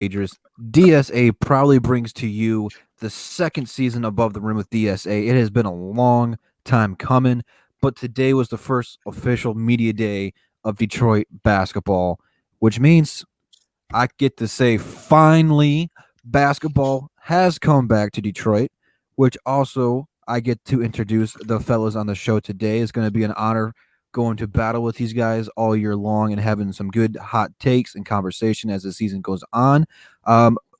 Majors. DSA proudly brings to you the second season above the rim with DSA. It has been a long time coming, but today was the first official media day of Detroit basketball, which means I get to say finally basketball has come back to Detroit, which also I get to introduce the fellas on the show today. It's going to be an honor going to battle with these guys all year long and having some good hot takes and conversation as the season goes on.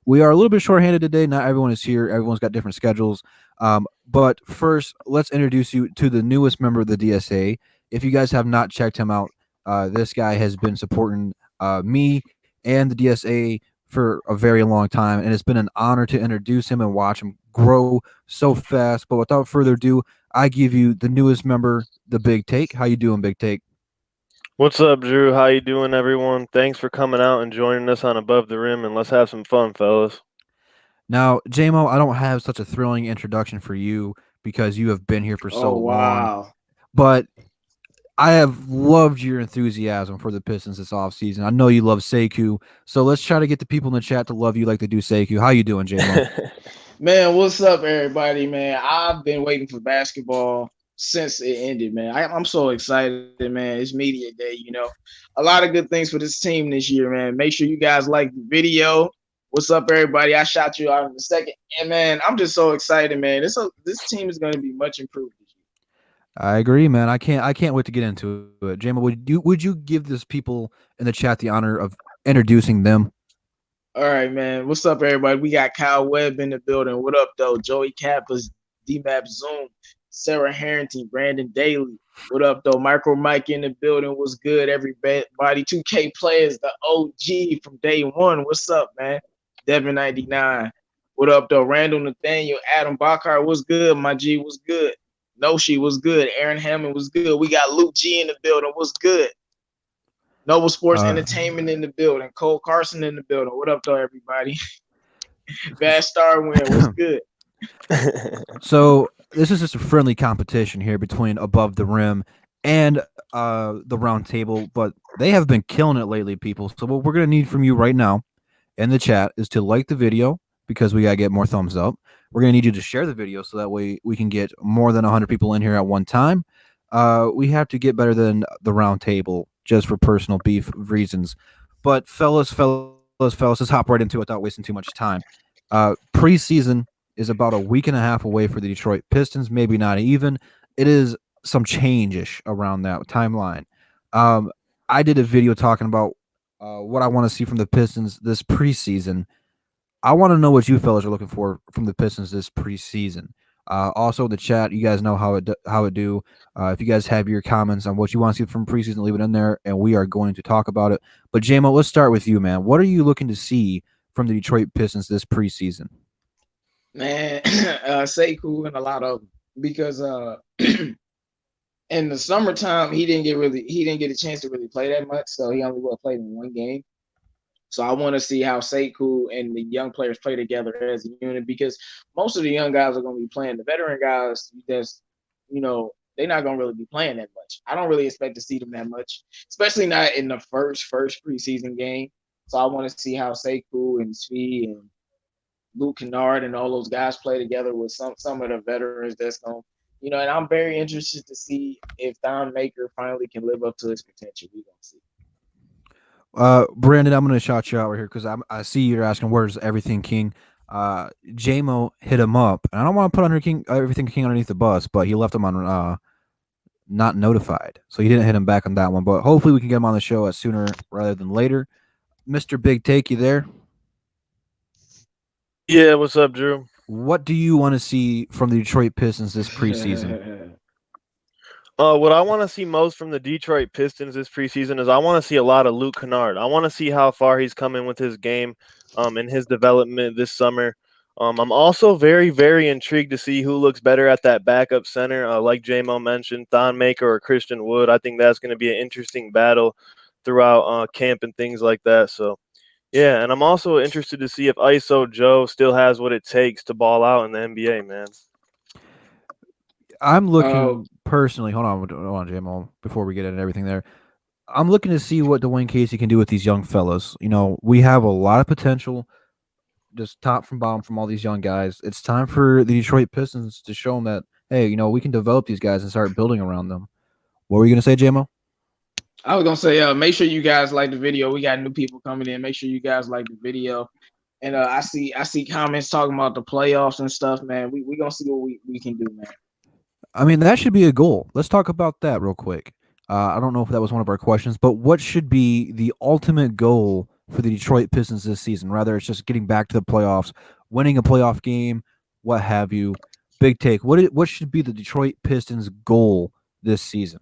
We are a little bit shorthanded today. Not everyone is here. Everyone's got different schedules. But first, let's introduce you to the newest member of the DSA. If you guys have not checked him out, this guy has been supporting me and the DSA for a very long time, and it's been an honor to introduce him and watch him grow so fast. But without further ado, I give you the newest member, the Big Take. How you doing, Big Take? What's up, Drew? How you doing, everyone? Thanks for coming out and joining us on Above the Rim, and let's have some fun, fellas. Now, JMO, I don't have such a thrilling introduction for you because you have been here for so Oh long, wow. but I have loved your enthusiasm for the Pistons this offseason. I know you love Sekou, so let's try to get the people in the chat to love you like they do Sekou. How you doing, JMO? Man, what's up, everybody, man? I've been waiting for basketball since it ended, man. I'm so excited, man. It's media day, A lot of good things for this team this year, man. Make sure you guys like the video. What's up, everybody? I shot you out in a second. And man, I'm just so excited, man. This team is gonna be much improved this year. I agree, man. I can't wait to get into it. JMO, would you give this people in the chat the honor of introducing them? All right, man. What's up, everybody? We got Kyle Webb in the building. What up, though? Joey Kappas, D-Map Zoom, Sarah Harrington, Brandon Daly. What up, though? Micro Mike in the building. What's good, everybody? 2K players, the OG from day one. What's up, man? Devin99. What up, though? Randall Nathaniel, Adam Baccar. What's good, my G? What's good? Noshi was good. Aaron Hammond was good. We got Luke G in the building. What's good? Noble Sports Uh, Entertainment in the building. Cole Carson in the building. What up, though, everybody? Bad Star Win. What's good? so this is just a friendly competition here between Above the Rim and the Round Table, but they have been killing it lately, people. So what we're gonna need from you right now in the chat is to like the video because we gotta get more thumbs up. We're gonna need you to share the video so that way we can get more than 100 people in here at one time. We have to get better than the Round Table just for personal beef reasons. But fellas, let's hop right into it without wasting too much time. Preseason is about a week and a half away for the Detroit Pistons, maybe not even. It is some change-ish around that timeline. Um, I did a video talking about what I want to see from the Pistons this preseason. I want to know what you fellas are looking for from the Pistons this preseason. Also, the chat, you guys know how it do. If you guys have your comments on what you want to see from preseason, leave it in there, and we are going to talk about it. But JMO, let's start with you, man. What are you looking to see from the Detroit Pistons this preseason? Man, Sekou and a lot of them. Because in the summertime he didn't get a chance to really play that much, so he only played in one game. So I want to see how Sekou and the young players play together as a unit because most of the young guys are going to be playing. The veteran guys, just they're not going to really be playing that much. I don't really expect to see them that much, especially not in the first preseason game. So I want to see how Sekou and Svi and Luke Kennard and all those guys play together with some of the veterans that's going. And I'm very interested to see if Don Maker finally can live up to his potential. We're gonna see. Brandon, I'm going to shout you out right here because I see you're asking where's everything King. JMO hit him up, and I don't want to put under King everything King underneath the bus, but he left him on not notified, so he didn't hit him back on that one. But hopefully, we can get him on the show sooner rather than later. Mr. Big Take, you there? Yeah, what's up, Drew? What do you want to see from the Detroit Pistons this preseason? What I want to see most from the Detroit Pistons this preseason is I want to see a lot of Luke Kennard. I want to see how far he's coming with his game, and his development this summer. I'm also very, very intrigued to see who looks better at that backup center. Like JMO mentioned, Thon Maker or Christian Wood. I think that's going to be an interesting battle throughout camp and things like that. So, yeah, and I'm also interested to see if ISO Joe still has what it takes to ball out in the NBA, man. I'm uh, looking personally. Hold on, JMO. Before we get into everything there, I'm looking to see what Dwayne Casey can do with these young fellas. We have a lot of potential, just top from bottom from all these young guys. It's time for the Detroit Pistons to show them that, hey, we can develop these guys and start building around them. What were you gonna say, JMO? I was gonna say, make sure you guys like the video. We got new people coming in. Make sure you guys like the video. And I see comments talking about the playoffs and stuff, man. We gonna see what we can do, man. I mean, that should be a goal. Let's talk about that real quick. I don't know if that was one of our questions, but what should be the ultimate goal for the Detroit Pistons this season? Rather, it's just getting back to the playoffs, winning a playoff game, what have you. Big take. What should be the Detroit Pistons' goal this season?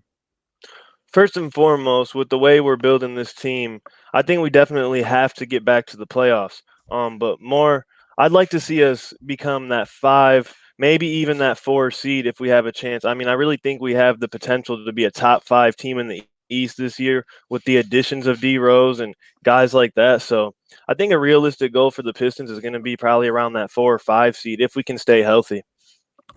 First and foremost, with the way we're building this team, I think we definitely have to get back to the playoffs. But more, I'd like to see us become that 5, maybe even that 4 seed if we have a chance. I mean, I really think we have the potential to be a top 5 team in the East this year with the additions of D Rose and guys like that. So I think a realistic goal for the Pistons is going to be probably around that 4 or 5 seed if we can stay healthy.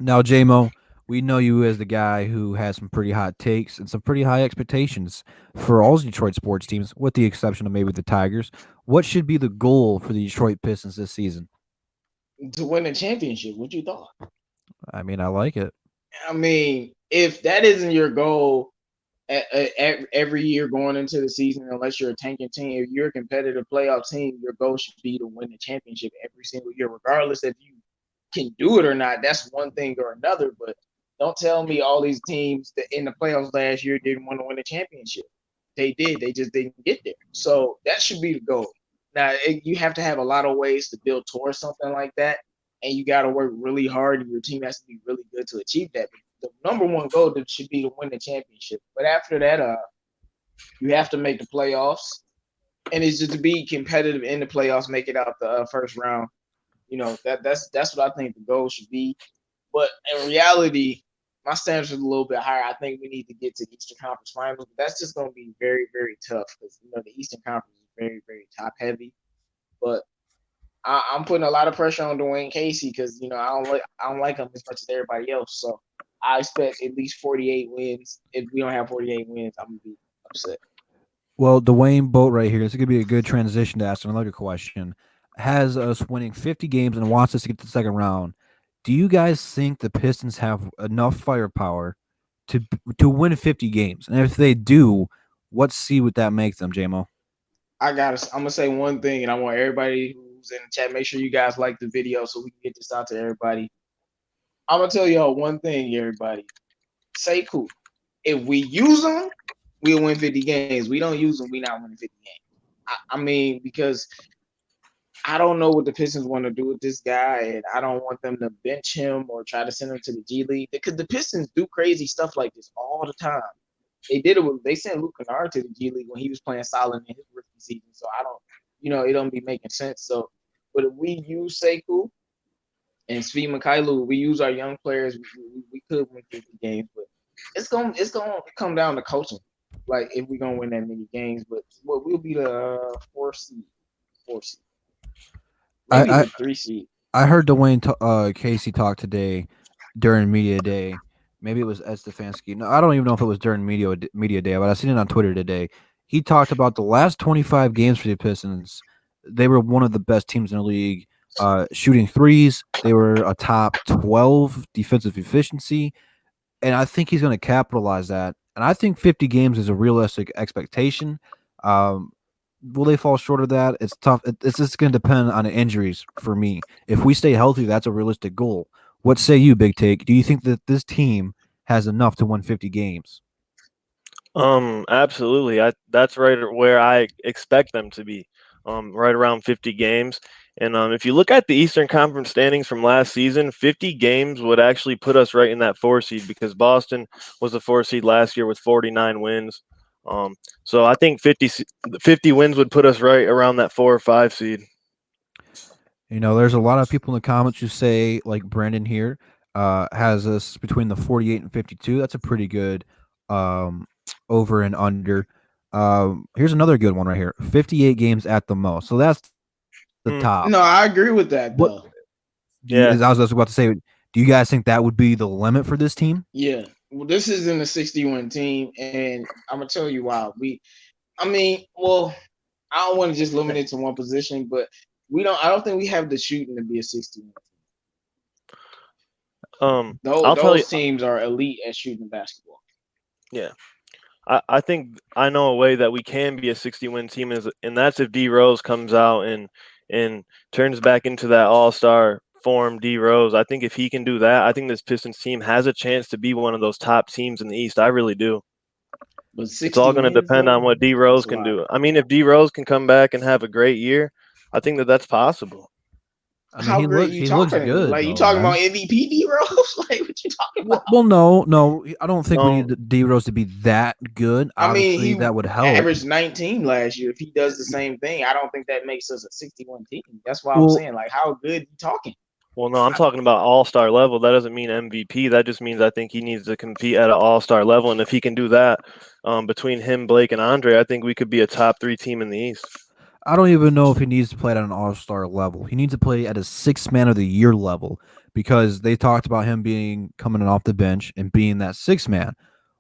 Now, JMO, we know you as the guy who has some pretty hot takes and some pretty high expectations for all Detroit sports teams, with the exception of maybe the Tigers. What should be the goal for the Detroit Pistons this season? To win a championship, what you thought? I mean, I like it. I mean, if that isn't your goal every year going into the season, unless you're a tanking team, if you're a competitive playoff team, your goal should be to win the championship every single year, regardless if you can do it or not. That's one thing or another. But don't tell me all these teams that in the playoffs last year didn't want to win a championship. They did. They just didn't get there. So that should be the goal. Now, you have to have a lot of ways to build towards something like that, and you got to work really hard, and your team has to be really good to achieve that. But the number one goal should be to win the championship. But after that, you have to make the playoffs, and it's just to be competitive in the playoffs, make it out the first round. That's what I think the goal should be. But in reality, my standards are a little bit higher. I think we need to get to the Eastern Conference Finals. But that's just going to be very, very tough because the Eastern Conference is very, very top heavy. But I'm putting a lot of pressure on Dwayne Casey because I don't like him as much as everybody else. So I expect at least 48 wins. If we don't have 48 wins, I'm gonna be upset. Well, Dwayne Boat right here. This is going to be a good transition to ask another question. Has us winning 50 games and wants us to get to the second round. Do you guys think the Pistons have enough firepower to to win 50 games? And if they do, what seed would that make them, JMO? I'm gonna say one thing, and I want everybody who's in the chat, make sure you guys like the video so we can get this out to everybody. I'm gonna tell y'all one thing, everybody. Say cool. If we use them, we'll win 50 games. We don't use them, we not winning 50 games. I mean, because I don't know what the Pistons want to do with this guy, and I don't want them to bench him or try to send him to the G League because the Pistons do crazy stuff like this all the time. They sent Luke Kennard to the G League when he was playing solid in his rookie season. So I don't, it don't be making sense. So, but if we use Sekou and Svi Mykhailiuk, we use our young players, we could win 50 games, but it's gonna come down to coaching. Like if we're gonna win that many games, but we'll be the 4 seed, maybe I, the 3 seed. I heard Dwayne Casey talk today during media day. Maybe it was Ed Stefanski. No, I don't even know if it was during media day, but I seen it on Twitter today. He talked about the last 25 games for the Pistons. They were one of the best teams in the league, shooting threes. They were a top 12 defensive efficiency, and I think he's going to capitalize that. And I think 50 games is a realistic expectation. Will they fall short of that? It's tough. It's just going to depend on the injuries for me. If we stay healthy, that's a realistic goal. What say you, Big Take? Do you think that this team has enough to win 50 games? Absolutely. That's right where I expect them to be. Right around 50 games. And if you look at the Eastern Conference standings from last season, 50 games would actually put us right in that 4 seed because Boston was the 4 seed last year with 49 wins. So I think 50 wins would put us right around that 4 or 5 seed. There's a lot of people in the comments who say, like Brandon here, has us between the 48 and 52. That's a pretty good over and under. Here's another good one right here. 58 games at the most. So that's the top. No, I agree with that, though. I was about to say, do you guys think that would be the limit for this team? Yeah. Well, this isn't a 60-win team, and I'm gonna tell you why. I mean, well, I don't want to just limit it to one position, but I don't think we have the shooting to be a 61. I'll tell you. Those teams are elite at shooting basketball. Yeah. I think I know a way that we can be a 60-win team, and that's if D Rose comes out and turns back into that all-star form D Rose. I think if he can do that, I think this Pistons team has a chance to be one of those top teams in the East. I really do. But It's 60 all going to wins, depend on though, what D that's Rose a can lot. do. I mean, if D Rose can come back and have a great year, I think that that's possible. I mean, How great you he looks talking? good Like, you though, talking about man. MVP D Rose? Like, what you talking about? Well, no, I don't think we No, need D Rose to be that good. I mean, Obviously, he that would help. averaged 19 last year. If he does the same thing, I don't think that makes us a 61 team. That's why I'm Well, saying, like, how good you talking? well, no, I'm talking about all-star level. That doesn't mean MVP. That just means I think he needs to compete at an all-star level, and if he can do that, between him, Blake, and Andre, I think we could be a top 3 team in the East. I don't even know if he needs to play at an all-star level. He needs to play at a six-man of the year level because they talked about him being coming off the bench and being that six-man.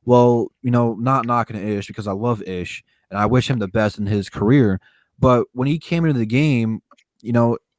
Well, not knocking Ish because I love Ish and I wish him the best in his career. But when he came into the game,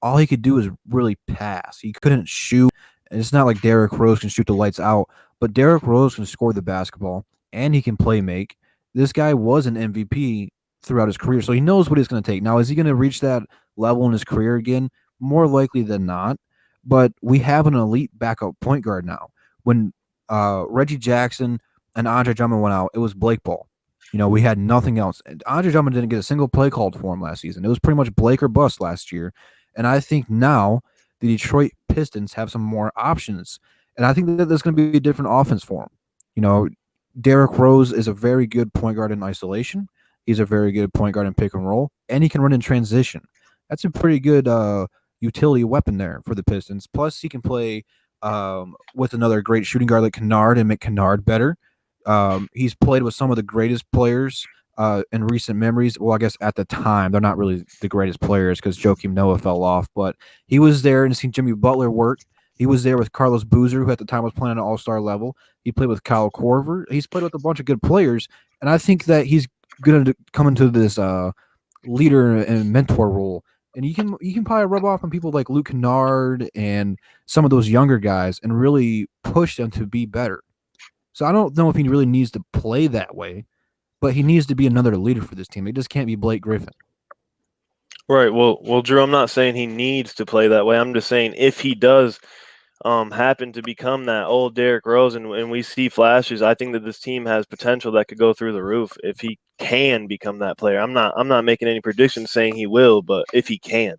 all he could do was really pass. He couldn't shoot. And it's not like Derrick Rose can shoot the lights out, but Derrick Rose can score the basketball and he can play make. This guy was an MVP throughout his career. So he knows what it's going to take. Now, is he going to reach that level in his career again? More likely than not. But we have an elite backup point guard now. When Reggie Jackson and Andre Drummond went out, it was Blake Ball. We had nothing else. And Andre Drummond didn't get a single play called for him last season. It was pretty much Blake or bust last year. And I think now the Detroit Pistons have some more options. And I think that there's going to be a different offense for him. Derrick Rose is a very good point guard in isolation. He's a very good point guard in pick and roll, and he can run in transition. That's a pretty good utility weapon there for the Pistons. Plus, he can play with another great shooting guard like Kennard and make Kennard better. He's played with some of the greatest players in recent memories. Well, I guess at the time, they're not really the greatest players because Joakim Noah fell off, but he was there and seen Jimmy Butler work. He was there with Carlos Boozer, who at the time was playing at an all-star level. He played with Kyle Korver. He's played with a bunch of good players, and I think that he's going to come into this leader and mentor role. And you can probably rub off on people like Luke Kennard and some of those younger guys and really push them to be better. So I don't know if he really needs to play that way, but he needs to be another leader for this team. It just can't be Blake Griffin. Right. Well, Drew, I'm not saying he needs to play that way. I'm just saying if he does happen to become that old Derrick Rose and we see flashes, I think that this team has potential that could go through the roof if he can become that player. I'm not making any predictions saying he will, but if he can.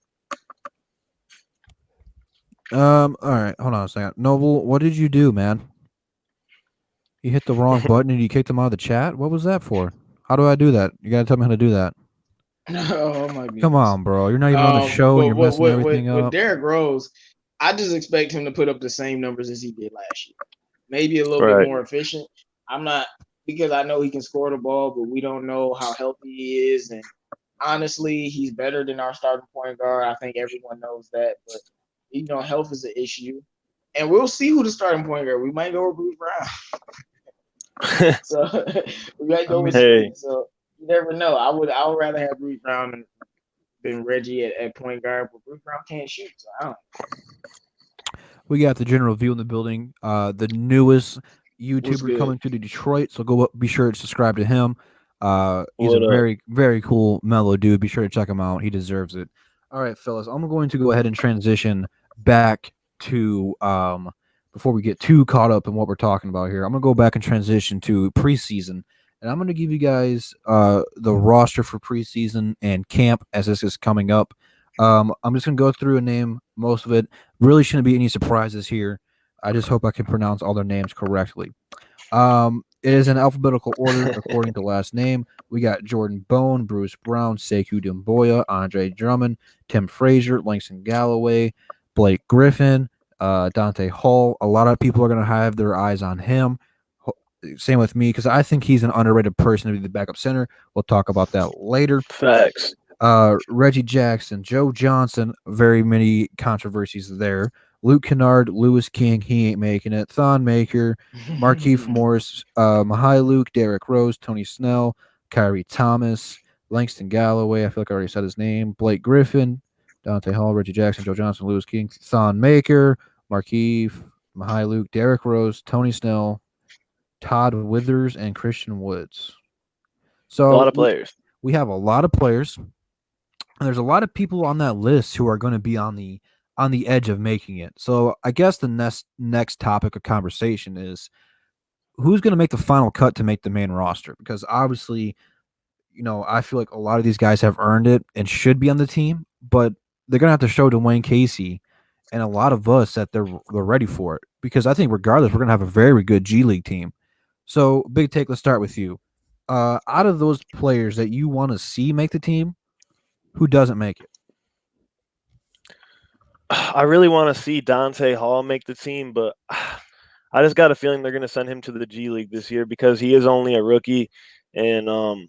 All right, hold on a second. Noble, what did you do, man? You hit the wrong button and you kicked him out of the chat? What was that for? How do I do that? You gotta tell me how to do that. Oh my goodness. Come on, bro. You're not even on the show and you're messing everything with up. Derrick Rose, I just expect him to put up the same numbers as he did last year. Maybe a little Right. bit more efficient. I'm not, because I know he can score the ball, but we don't know how healthy he is. And honestly, he's better than our starting point guard. I think everyone knows that. But health is an issue. And we'll see who the starting point guard. We might go with Bruce Brown. So we might go with Smith. So you never know. I would rather have Bruce Brown than Reggie at point guard, but Bruce Brown can't shoot, so I don't know. We got the general view in the building. The newest YouTuber coming to Detroit, so go be sure to subscribe to him. He's a very, very cool mellow dude. Be sure to check him out. He deserves it. All right, fellas, I'm going to go ahead and transition back to before we get too caught up in what we're talking about here. I'm gonna go back and transition to preseason, and I'm gonna give you guys the roster for preseason and camp as this is coming up. I'm just gonna go through and name most of it. Really shouldn't be any surprises here. I just hope I can pronounce all their names correctly. It is in alphabetical order according to last name. We got Jordan Bone, Bruce Brown, Sekou Doumbouya, Andre Drummond, Tim Frazier, Langston Galloway, Blake Griffin, Dante Hall. A lot of people are going to have their eyes on him. Same with me because I think he's an underrated person to be the backup center. We'll talk about that later. Facts. Reggie Jackson, Joe Johnson, very many controversies there. Luke Kennard, Lewis King, he ain't making it. Thon Maker, Markieff Morris, Luke, Derrick Rose, Tony Snell, Kyrie Thomas, Langston Galloway. I feel like I already said his name. Blake Griffin, Dante Hall, Reggie Jackson, Joe Johnson, Lewis King, Thon Maker, Markeith, Mahai Luke, Derrick Rose, Tony Snell, Todd Withers, and Christian Woods. A lot So of players. we have a lot of players, and there's a lot of people on that list who are going to be on the edge of making it. So I guess the next topic of conversation is who's going to make the final cut to make the main roster, because obviously, I feel like a lot of these guys have earned it and should be on the team, but they're going to have to show Dwayne Casey and a lot of us that they're ready for it, because I think regardless we're going to have a very good G League team. So, Big Take, let's start with you. Out of those players that you want to see make the team, who doesn't make it? I really want to see Dante Hall make the team, but I just got a feeling they're going to send him to the G League this year because he is only a rookie, and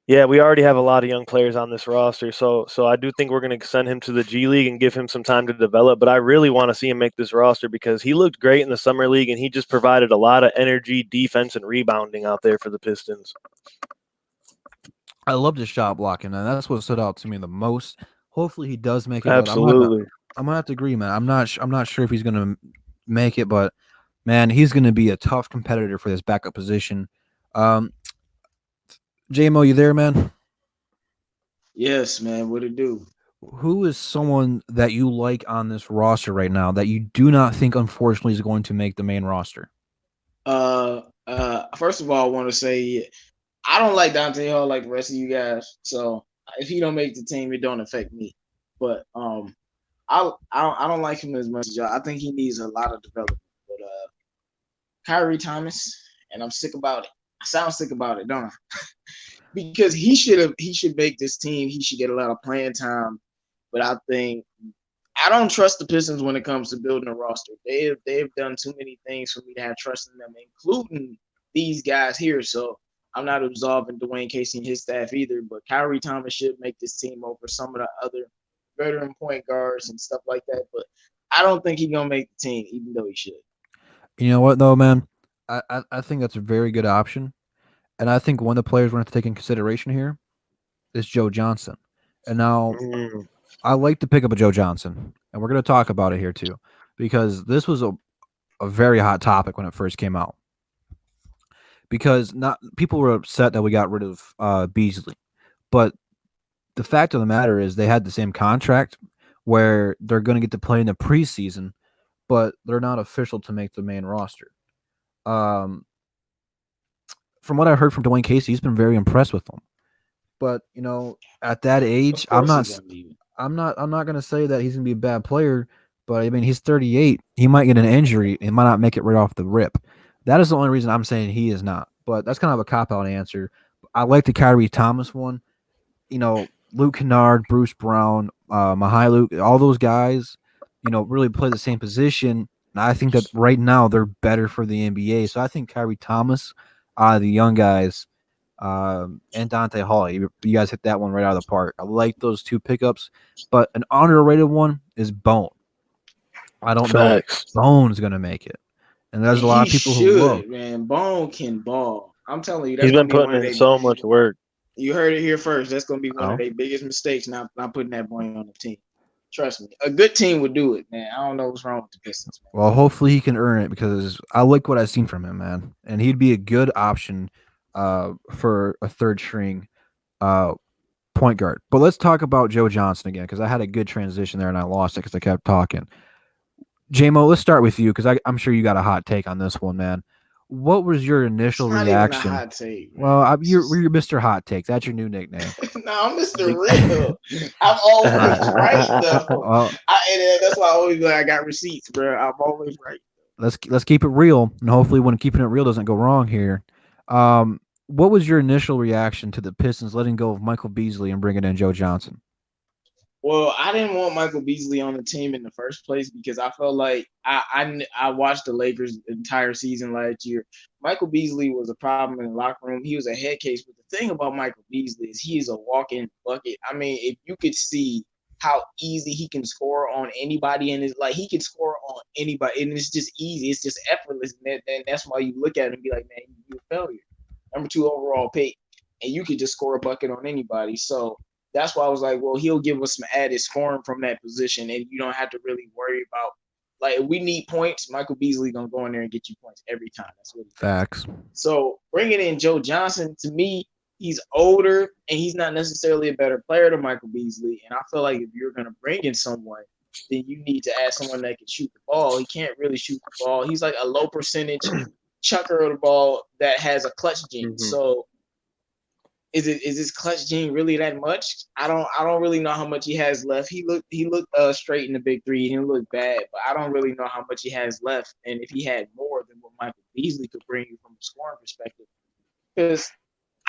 yeah, we already have a lot of young players on this roster, so I do think we're going to send him to the G League and give him some time to develop. But I really want to see him make this roster because he looked great in the summer league, and he just provided a lot of energy, defense, and rebounding out there for the Pistons. I loved his shot blocking, and that's what stood out to me the most. Hopefully, he does make it. But Absolutely. I'm gonna have to agree, man. I'm not sure if he's gonna make it, but man, he's gonna be a tough competitor for this backup position. Um, JMO, you there, man? Yes, man. What it do? Who is someone that you like on this roster right now that you do not think, unfortunately, is going to make the main roster? First of all, I want to say I don't like Dante Hall like the rest of you guys. So if he don't make the team, it don't affect me. But I don't like him as much as y'all. I think he needs a lot of development. But Kyrie Thomas, and I'm sick about it. I sound sick about it, don't I? Because he should make this team. He should get a lot of playing time. But I don't trust the Pistons when it comes to building a roster. They've done too many things for me to have trust in them, including these guys here. So I'm not absolving Dwayne Casey and his staff either. But Kyrie Thomas should make this team over some of the other veteran point guards and stuff like that. But I don't think he's gonna make the team, even though he should. You know what, though, man? I think that's a very good option, and I think one of the players we're going to have to take in consideration here is Joe Johnson. And now I like to pick up a Joe Johnson, and we're going to talk about it here too, because this was a very hot topic when it first came out. Because not people were upset that we got rid of Beasley, but the fact of the matter is they had the same contract where they're going to get to play in the preseason, but they're not official to make the main roster. Um, from what I heard from Dwayne Casey, he's been very impressed with them. But at that age, Of course he's gonna be. I'm not gonna say that he's gonna be a bad player, but I mean he's 38. He might get an injury. He might not make it right off the rip. That is the only reason I'm saying he is not. But that's kind of a cop out answer. I like the Kyrie Thomas one. Luke Kennard, Bruce Brown, Mihailuk, all those guys, really play the same position. And I think that right now they're better for the NBA. So I think Kyrie Thomas, the young guys, and Dante Hall, you guys hit that one right out of the park. I like those two pickups, but an underrated one is Bone. I don't know if Bone's going to make it. And there's a lot of people who love. Man, Bone can ball. I'm telling you, he's been putting in so much work. You heard it here first. That's going to be one of their biggest mistakes, not putting that boy on the team. Trust me. A good team would do it, man. I don't know what's wrong with the Pistons, man. Well, hopefully he can earn it because I like what I've seen from him, man. And he'd be a good option for a third string point guard. But let's talk about Joe Johnson again because I had a good transition there and I lost it because I kept talking. JMO, let's start with you because I'm sure you got a hot take on this one, man. What was your initial reaction? Even a hot take, well, you're Mr. Hot Take. That's your new nickname. No, I'm Mr. Real. I'm always right, though. That's why I always like I got receipts, bro. I'm always right. Let's keep it real, and hopefully, when keeping it real doesn't go wrong here. What was your initial reaction to the Pistons letting go of Michael Beasley and bringing in Joe Johnson? Well, I didn't want Michael Beasley on the team in the first place because I felt like I watched the Lakers entire season last year. Michael Beasley was a problem in the locker room. He was a head case. But the thing about Michael Beasley is he is a walk-in bucket. I mean, if you could see how easy he can score on anybody in his he can score on anybody, and it's just easy. It's just effortless, and that's why you look at him and be like, man, you're a failure. Number 2 overall pick. and you could just score a bucket on anybody. So that's why I was like, well, he'll give us some added scoring from that position, and you don't have to really worry about like if we need points. Michael Beasley gonna go in there and get you points every time. That's what he does. Facts. So bringing in Joe Johnson, to me, he's older and he's not necessarily a better player than Michael Beasley. And I feel like if you're gonna bring in someone, then you need to add someone that can shoot the ball. He can't really shoot the ball. He's like a low percentage chucker of the ball that has a clutch gene. Mhm. So is his clutch gene really that much? I don't really know how much he has left. He looked straight in the big three. He didn't look bad, but I don't really know how much he has left. And if he had more than what Michael Beasley could bring you from a scoring perspective, because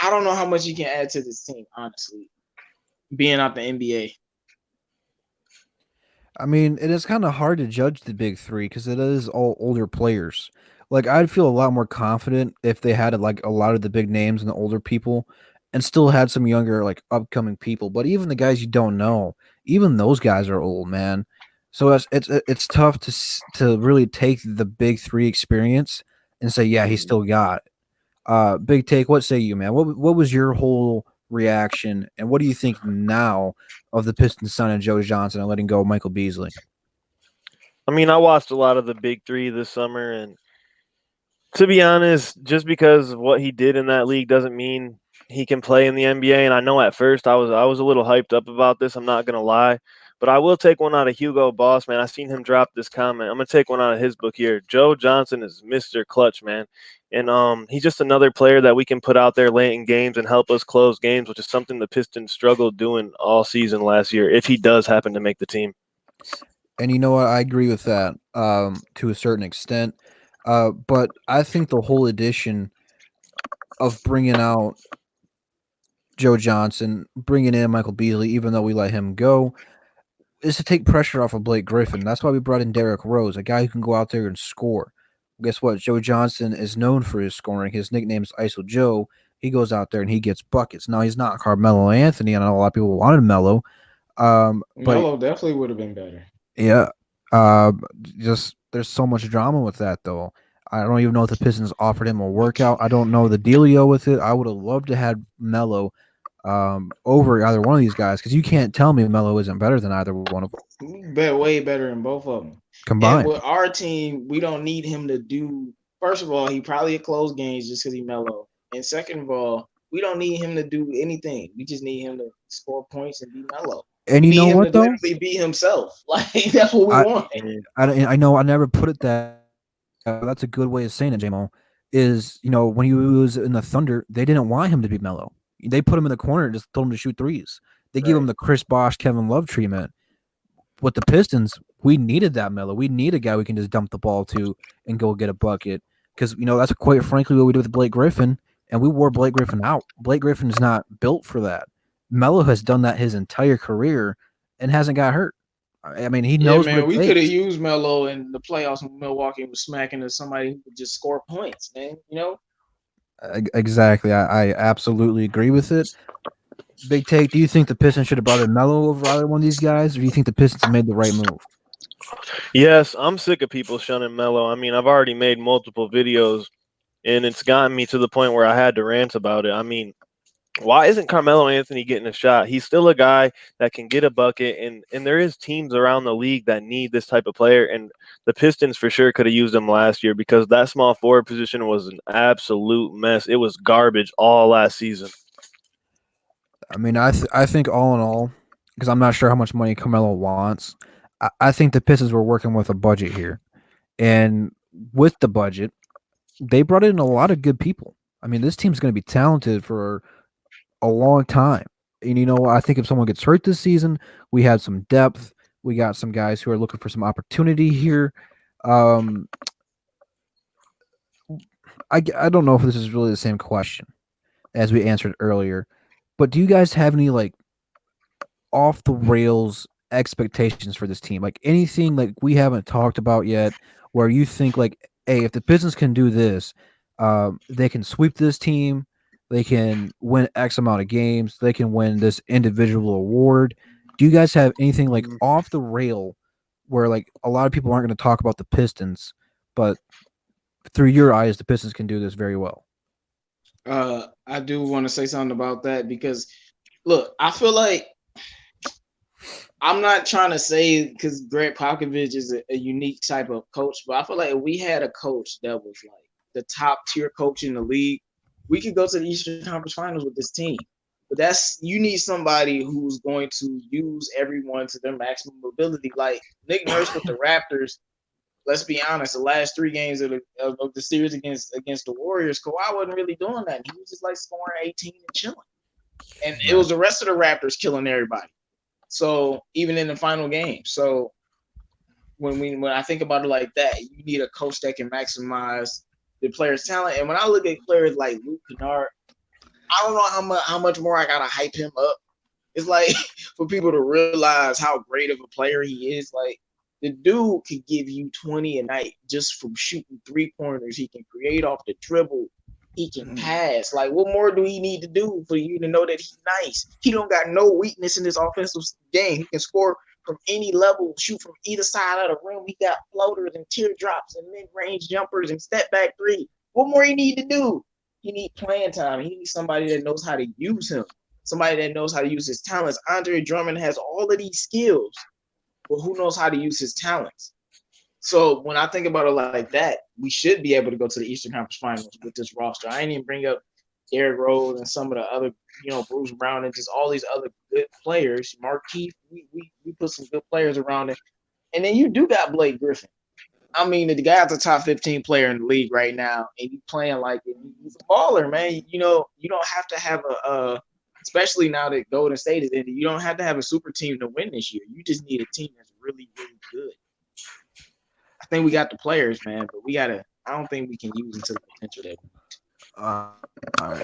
I don't know how much he can add to this team, honestly, being out the NBA. I mean, it is kind of hard to judge the big three because it is all older players. Like, I'd feel a lot more confident if they had like a lot of the big names and the older people, and still had some younger, like upcoming people. But even the guys you don't know, even those guys are old, man. So it's tough to really take the big three experience and say, yeah, he still got it. Big take. What say you, man? What was your whole reaction, and what do you think now of the Pistons signing Joe Johnson and letting go of Michael Beasley? I mean, I watched a lot of the big three this summer, and to be honest, just because of what he did in that league doesn't mean he can play in the NBA. And I know at first I was a little hyped up about this. I'm not gonna lie, but I will take one out of Hugo Boss, man. I seen him drop this comment. I'm gonna take one out of his book here. Joe Johnson is Mr. Clutch, man, and he's just another player that we can put out there late in games and help us close games, which is something the Pistons struggled doing all season last year. If he does happen to make the team. And you know what? I agree with that to a certain extent. But I think the whole addition of bringing out Joe Johnson, bringing in Michael Beasley, even though we let him go, is to take pressure off of Blake Griffin. That's why we brought in Derrick Rose, a guy who can go out there and score. Guess what? Joe Johnson is known for his scoring. His nickname is ISO Joe. He goes out there and he gets buckets. Now, he's not Carmelo Anthony. I know a lot of people wanted Melo. But Melo definitely would have been better. yeah, just there's so much drama with that, though. I don't even know if the Pistons offered him a workout. I don't know the dealio with it. I would have loved to have Melo over either one of these guys because you can't tell me Melo isn't better than either one of them Way better than both of them. combined. And with our team, we don't need him to do. First of all, he probably close games just because he mellow. And second of all, we don't need him to do anything. We just need him to score points and be mellow. And We you need know him what to though? literally be himself. Like that's what we want. I know I never put it that. That's a good way of saying it, JMO. Is when he was in the Thunder, they didn't want him to be mellow. They put him in the corner and just told him to shoot threes. They give him the Chris Bosh, Kevin Love treatment. With the Pistons, we needed that mellow. We need a guy we can just dump the ball to and go get a bucket. Because that's quite frankly what we did with Blake Griffin, and we wore Blake Griffin out. Blake Griffin is not built for that. Melo has done that his entire career and hasn't got hurt. I mean, he knows what it we takes. could have used Melo in the playoffs when Milwaukee was smacking to somebody who could just score points, man. Exactly. I absolutely agree with it. Big take. Do you think the Pistons should have brought in Melo over either one of these guys, or do you think the Pistons made the right move? Yes, I'm sick of people shunning Melo. I mean, I've already made multiple videos, and it's gotten me to the point where I had to rant about it. I mean, why isn't Carmelo Anthony getting a shot? He's still a guy that can get a bucket, and there is teams around the league that need this type of player, and the Pistons for sure could have used him last year because that small forward position was an absolute mess. It was garbage all last season. I mean, I think all in all, because I'm not sure how much money Carmelo wants, I think the Pistons were working with a budget here, and with the budget, they brought in a lot of good people. I mean, this team's going to be talented for a long time. And I think if someone gets hurt this season, we had some depth. We got some guys who are looking for some opportunity here. I don't know if this is really the same question as we answered earlier, but do you guys have any like off the rails expectations for this team? Like anything like we haven't talked about yet where you think like, hey, if the Pistons can do this, they can sweep this team, they can win X amount of games, they can win this individual award. Do you guys have anything like off the rail where like a lot of people aren't going to talk about the Pistons, but through your eyes, the Pistons can do this very well? I do want to say something about that because, look, I feel like I'm not trying to say because Greg Popovich is a unique type of coach, but I feel like if we had a coach that was like the top tier coach in the league, we could go to the Eastern Conference Finals with this team. But you need somebody who's going to use everyone to their maximum ability. Like Nick Nurse with the Raptors, let's be honest, the last 3 games of the series against the Warriors, Kawhi wasn't really doing that. He was just like scoring 18 and chilling. And it was the rest of the Raptors killing everybody. So even in the final game. So when I think about it like that, you need a coach that can maximize the players' talent. And when I look at players like Luke Kennard, I don't know how much more I gotta hype him up. It's like for people to realize how great of a player he is. Like the dude could give you 20 a night just from shooting 3-pointers. He can create off the dribble. He can pass. Like, what more do he need to do for you to know that he's nice? He don't got no weakness in his offensive game. He can score from any level, shoot from either side of the rim. He got floaters and teardrops and mid-range jumpers and step back three. What more he need to do? He need playing time. He needs somebody that knows how to use him. Somebody that knows how to use his talents. Andre Drummond has all of these skills, but who knows how to use his talents? So when I think about it like that, we should be able to go to the Eastern Conference Finals with this roster. I ain't even bring up Derrick Rose and some of the other, Bruce Brown and just all these other good players. Markeith, we put some good players around it. And then you do got Blake Griffin. I mean, the guy's a top 15 player in the league right now, and he's playing like it. He's a baller, man. You don't have to have especially now that Golden State is in it, you don't have to have a super team to win this year. You just need a team that's really, really good. I think we got the players, man, but I don't think we can use them to the potential that we need. All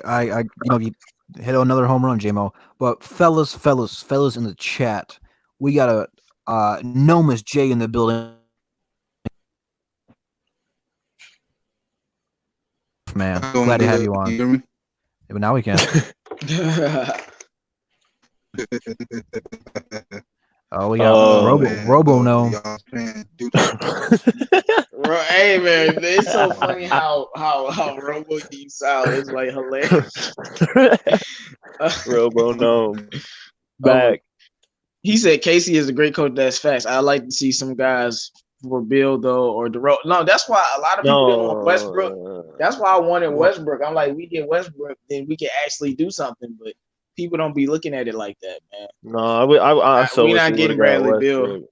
right, you hit another home run, JMO. But fellas in the chat, we got a Nomus J in the building. Man, glad to have you on. Hear me? Yeah, but now we can. Oh, we got Robo no. Hey man, it's so funny how Robo deep sound is like hilarious. Robo no. Back. He said Casey is a great coach. That's facts. I like to see some guys for Bill though or DeRozan. No, that's why a lot of people didn't want Westbrook. That's why I wanted Westbrook. I'm like, we get Westbrook, then we can actually do something. But people don't be looking at it like that, man. No, we're not getting Bradley Beal.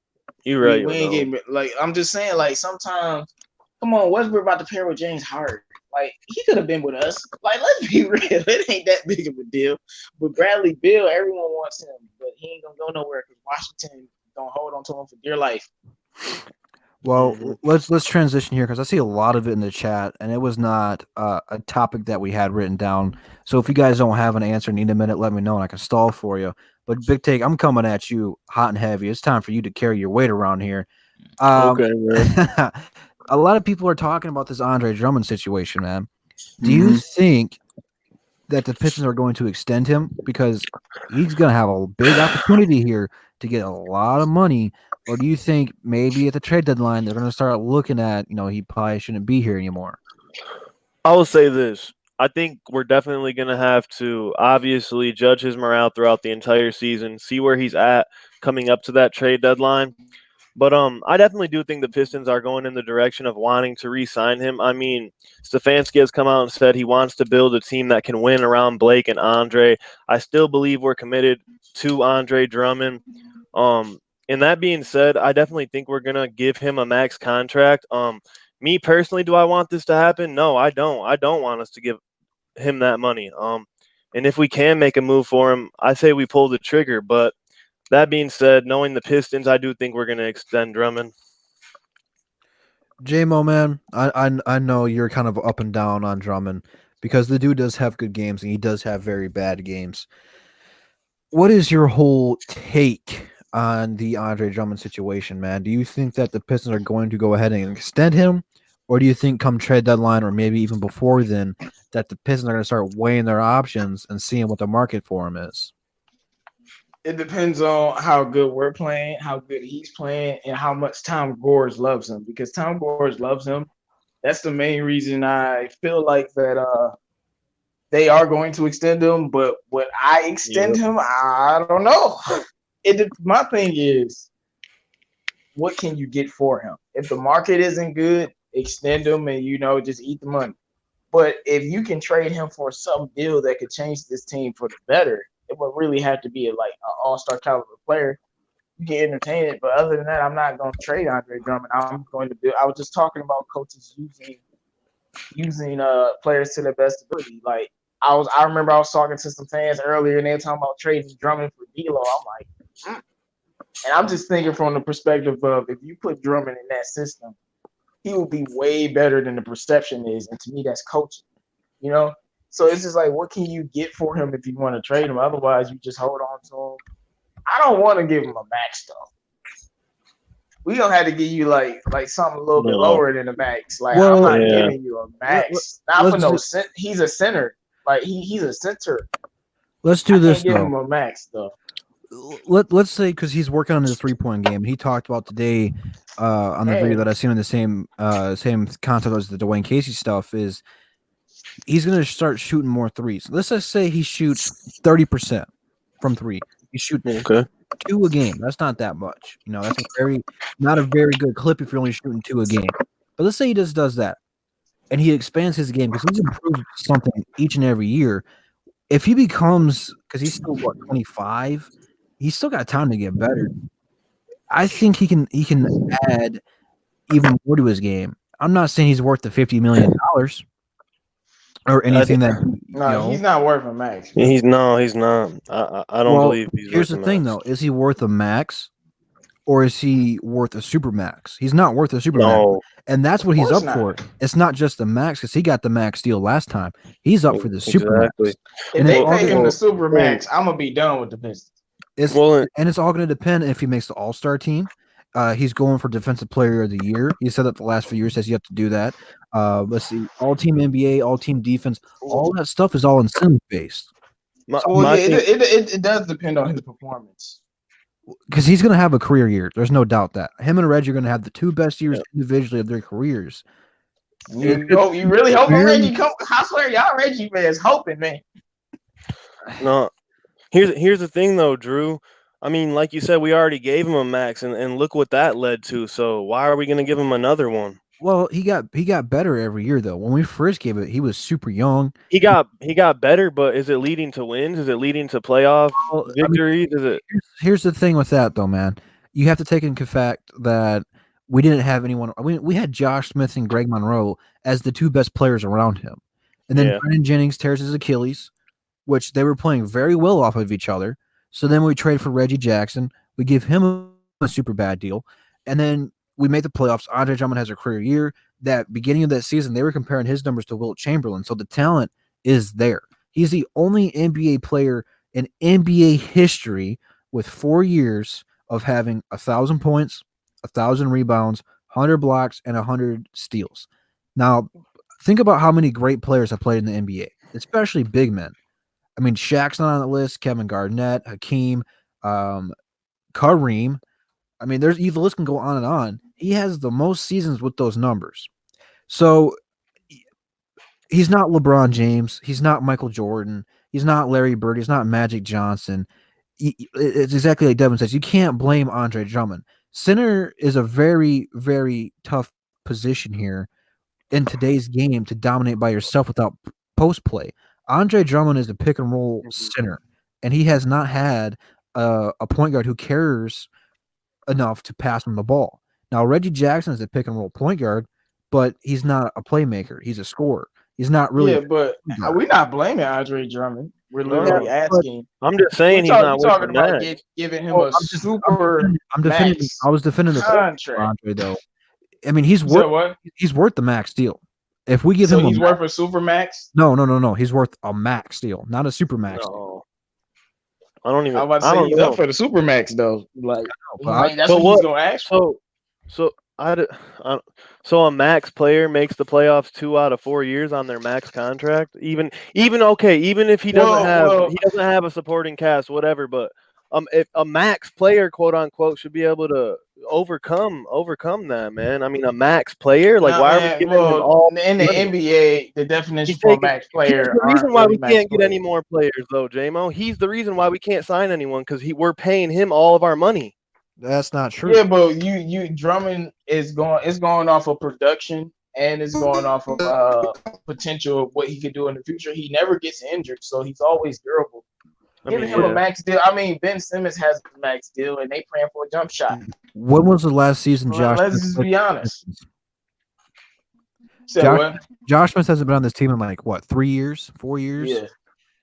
You're right. We ain't getting like. I'm just saying, like sometimes, come on, Westbrook about to pair with James Harden. Like he could have been with us. Like let's be real, it ain't that big of a deal. But Bradley Beal, everyone wants him, but he ain't gonna go nowhere because Washington gonna hold on to him for dear life. Well, let's transition here because I see a lot of it in the chat, and it was not a topic that we had written down. So if you guys don't have an answer, need a minute, let me know, and I can stall for you. But Big Take, I'm coming at you hot and heavy. It's time for you to carry your weight around here. Okay, man. A lot of people are talking about this Andre Drummond situation, man. Do you think that the Pistons are going to extend him because he's going to have a big opportunity here to get a lot of money? Or do you think maybe at the trade deadline they're going to start looking at, he probably shouldn't be here anymore? I will say this. I think we're definitely going to have to obviously judge his morale throughout the entire season, see where he's at coming up to that trade deadline. But I definitely do think the Pistons are going in the direction of wanting to re-sign him. I mean, Stefanski has come out and said he wants to build a team that can win around Blake and Andre. I still believe we're committed to Andre Drummond. And that being said, I definitely think we're going to give him a max contract. Me personally, do I want this to happen? No, I don't. I don't want us to give him that money. And if we can make a move for him, I say we pull the trigger. But that being said, knowing the Pistons, I do think we're going to extend Drummond. J-Mo, man, I know you're kind of up and down on Drummond because the dude does have good games and he does have very bad games. What is your whole take on the Andre Drummond situation, man? Do you think that the Pistons are going to go ahead and extend him? Or do you think come trade deadline or maybe even before then that the Pistons are going to start weighing their options and seeing what the market for him is? It depends on how good we're playing, how good he's playing, and how much Tom Gores loves him. Because Tom Gores loves him. That's the main reason I feel like that they are going to extend him, but would I extend him? I don't know. My thing is, what can you get for him? If the market isn't good, extend him and just eat the money. But if you can trade him for some deal that could change this team for the better, it would really have to be an all-star caliber player. You can entertain it, but other than that, I'm not going to trade Andre Drummond. I'm going to do. I was just talking about coaches using players to their best ability. Like I remember I was talking to some fans earlier, and they were talking about trading Drummond for D'Lo. I'm like, and I'm just thinking from the perspective of if you put Drummond in that system, he will be way better than the perception is, and to me, that's coaching. So it's just like, what can you get for him if you want to trade him? Otherwise, you just hold on to him. I don't want to give him a max though. We don't have to give you like something a little bit lower than a max. Like I'm not giving you a max. Not for no cent. He's a center. Like he's a center. Let's do this. Give him a max though. Let's say because he's working on his 3-point game. He talked about today on the video that I seen in the same concept as the Dwayne Casey stuff is he's going to start shooting more threes. Let's just say he shoots 30% from three. He shoots 2 a game. That's not that much. That's not a very good clip if you're only shooting 2 a game. But let's say he just does that and he expands his game because he's improved something each and every year. If he becomes, because he's still 25, he's still got time to get better. I think he can add even more to his game. I'm not saying he's worth the $50 million or anything he's not worth a max. He's not. I don't believe he's here's the thing though. Is he worth a max or is he worth a super max? He's not worth a super max. And that's what he's up for. It's not just the max because he got the max deal last time. He's up for the super max. If they pay him the super max, I'm going to be done with the Pistons. It's all going to depend if he makes the all-star team. He's going for Defensive Player of the Year. He said that the last few years has yet to do that. Let's see, all-team NBA, all-team defense, all that stuff is all incentive based. It does depend on his performance. Because he's going to have a career year. There's no doubt that. Him and Reggie are going to have the 2 best years individually of their careers. You really hoping Reggie come? I swear, y'all Reggie fans hoping, man. No. Here's the thing, though, Drew. I mean, like you said, we already gave him a max, and look what that led to. So why are we going to give him another one? Well, he got better every year, though. When we first gave it, he was super young. He got better, but is it leading to wins? Is it leading to playoff victories? Is it? Here's the thing with that, though, man. You have to take into fact that we didn't have anyone. We had Josh Smith and Greg Monroe as the 2 best players around him, and then Brandon Jennings tears his Achilles, which they were playing very well off of each other. So then we trade for Reggie Jackson. We give him a super bad deal. And then we make the playoffs. Andre Drummond has a career year. That beginning of that season, they were comparing his numbers to Wilt Chamberlain. So the talent is there. He's the only NBA player in NBA history with 4 years of having 1,000 points, 1,000 rebounds, 100 blocks, and 100 steals. Now, think about how many great players have played in the NBA, especially big men. I mean, Shaq's not on the list. Kevin Garnett, Hakeem, Kareem. I mean, the list can go on and on. He has the most seasons with those numbers. So he's not LeBron James. He's not Michael Jordan. He's not Larry Bird. He's not Magic Johnson. It's exactly like Devin says. You can't blame Andre Drummond. Center is a very, very tough position here in today's game to dominate by yourself without post play. Andre Drummond is a pick and roll center, and he has not had a point guard who cares enough to pass him the ball. Now, Reggie Jackson is a pick and roll point guard, but he's not a playmaker. He's a scorer. He's not really. Yeah, but we're not blaming Andre Drummond. We're literally asking. I'm just saying he's not talking about giving him a super. I was defending the contract, Andre, though. I mean, he's worth the max deal. If we give him, he's worth a super max. No. He's worth a max deal, not a super max deal. I don't even. I'm about to say he's up for the super max though. Like that's what he's gonna ask for. So a max player makes the playoffs 2 out of 4 years on their max contract. Even if he doesn't have a supporting cast, whatever. But if a max player, quote unquote, should be able to overcome that, man. I mean, a max player, like Nah, why are we man. giving him Well, all in the money? NBA, the He's definition for a taking. max He's player the aren't reason why really we max can't get players. any more players, though, JMO. He's the reason why we can't sign anyone because we're paying him all of our money. That's not true. Yeah, but you Drummond is going off of production and it's going off of potential of what he could do in the future. He never gets injured, so he's always durable. Giving him a max deal. I mean, Ben Simmons has a max deal, and they praying for a jump shot. When was the last season Josh? Let's just be honest. What? Josh Smith hasn't been on this team in like what, 3 years, 4 years? Yeah.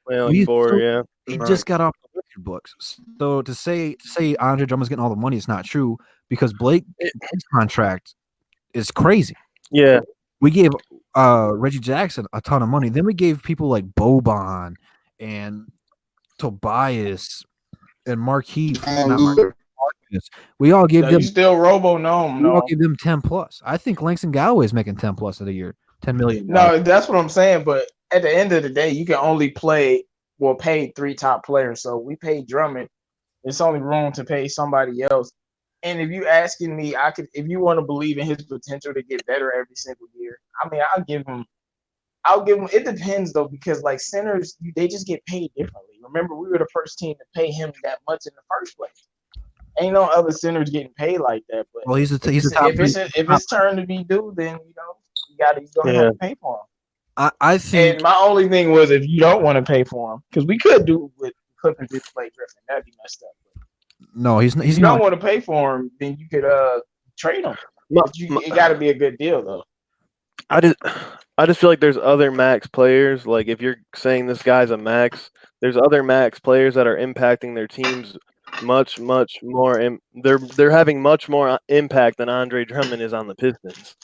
Well, like 4, yeah. He just got off the record books. So to say Andre Drummond's getting all the money is not true because Blake's contract is crazy. Yeah. We gave Reggie Jackson a ton of money. Then we gave people like Boban and Tobias and Marquise. We all gave them. You still robo-gnome. We all gave them 10 plus. I think Langston Galloway is making 10 plus of the year, 10 million. No, that's what I'm saying. But at the end of the day, you can only pay 3 top players. So we paid Drummond. There's only room to pay somebody else. And if you asking me, if you want to believe in his potential to get better every single year, I mean, I'll give him. It depends though, because like centers, they just get paid differently. Remember, we were the first team to pay him that much in the first place. Ain't no other centers getting paid like that. But well, he's a top. If it's turn to be due, then you gonna have to pay for him. I think. And my only thing was if you don't want to pay for him, because we could do with Clippers did Blake Griffin, that'd be messed up. No, he's if you not. Don't want to pay for him, then you could trade him. It got to be a good deal though. I just feel like there's other max players. Like if you're saying this guy's a max, there's other max players that are impacting their teams much more. And they're having much more impact than Andre Drummond is on the Pistons.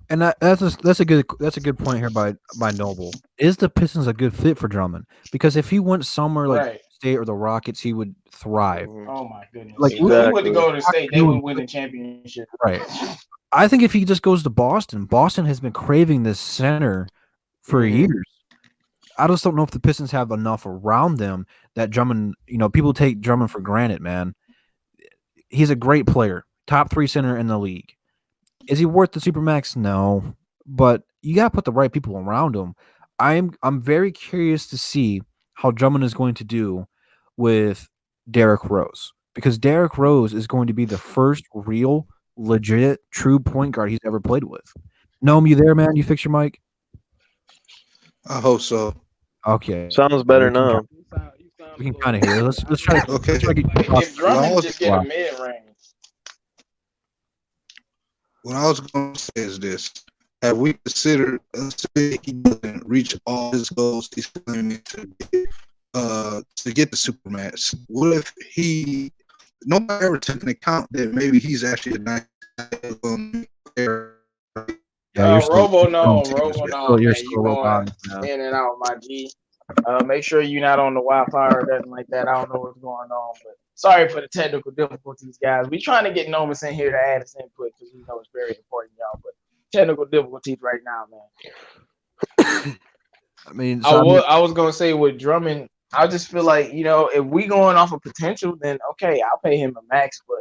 And that's a good point here by Noble. Is the Pistons a good fit for Drummond? Because if he went somewhere like State or the Rockets, he would thrive. Oh my goodness! Like if he would go to State, they would win the championship. Right. I think if he just goes to Boston has been craving this center for years. I just don't know if the Pistons have enough around them that Drummond. People take Drummond for granted, man. He's a great player, top 3 center in the league. Is he worth the Supermax? No, but you got to put the right people around him. I'm very curious to see how Drummond is going to do with Derrick Rose, because Derrick Rose is going to be the first real, legit, true point guard he's ever played with. Noam, you there, man? You fix your mic? I hope so. Okay. Sounds better now. We can kind of hear. Let's try to. Okay. If Drummond just get a mid range. What I was going to say is this: have we considered he doesn't reach all his goals he's claiming to get the Supermax? What if nobody ever took into account that maybe he's actually a nice player? Robo no. You're still going in and out, my G. Make sure you're not on the Wi-Fi or nothing like that. I don't know what's going on, but sorry for the technical difficulties, guys. We're trying to get Nomus in here to add his input because we know it's very important, y'all. But technical difficulties right now, man. I mean, I was gonna say with Drummond, I just feel like if we going off of potential, then okay, I'll pay him a max. But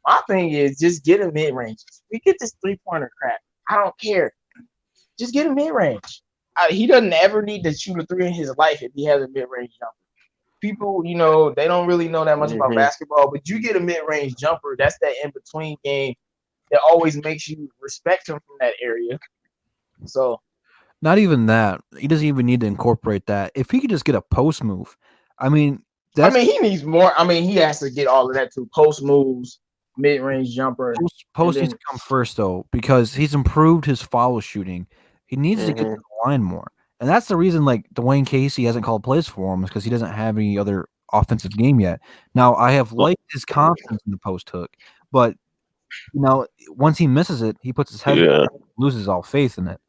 my thing is just get a mid range. We get this 3-pointer crap. I don't care. Just get a mid range. He doesn't ever need to shoot a 3 in his life if he has a mid range jumper. People, they don't really know that much about basketball, but you get a mid range jumper. That's that in between game that always makes you respect him from that area. So. Not even that. He doesn't even need to incorporate that. If he could just get a post move, he needs more. He has to get all of that too. Post moves, mid-range jumper. Post needs to come first, though, because he's improved his follow shooting. He needs to get to the line more. And that's the reason, Dwayne Casey hasn't called plays for him, is because he doesn't have any other offensive game yet. Now, I have liked his confidence in the post hook, but, once he misses it, he puts his head down, loses all faith in it.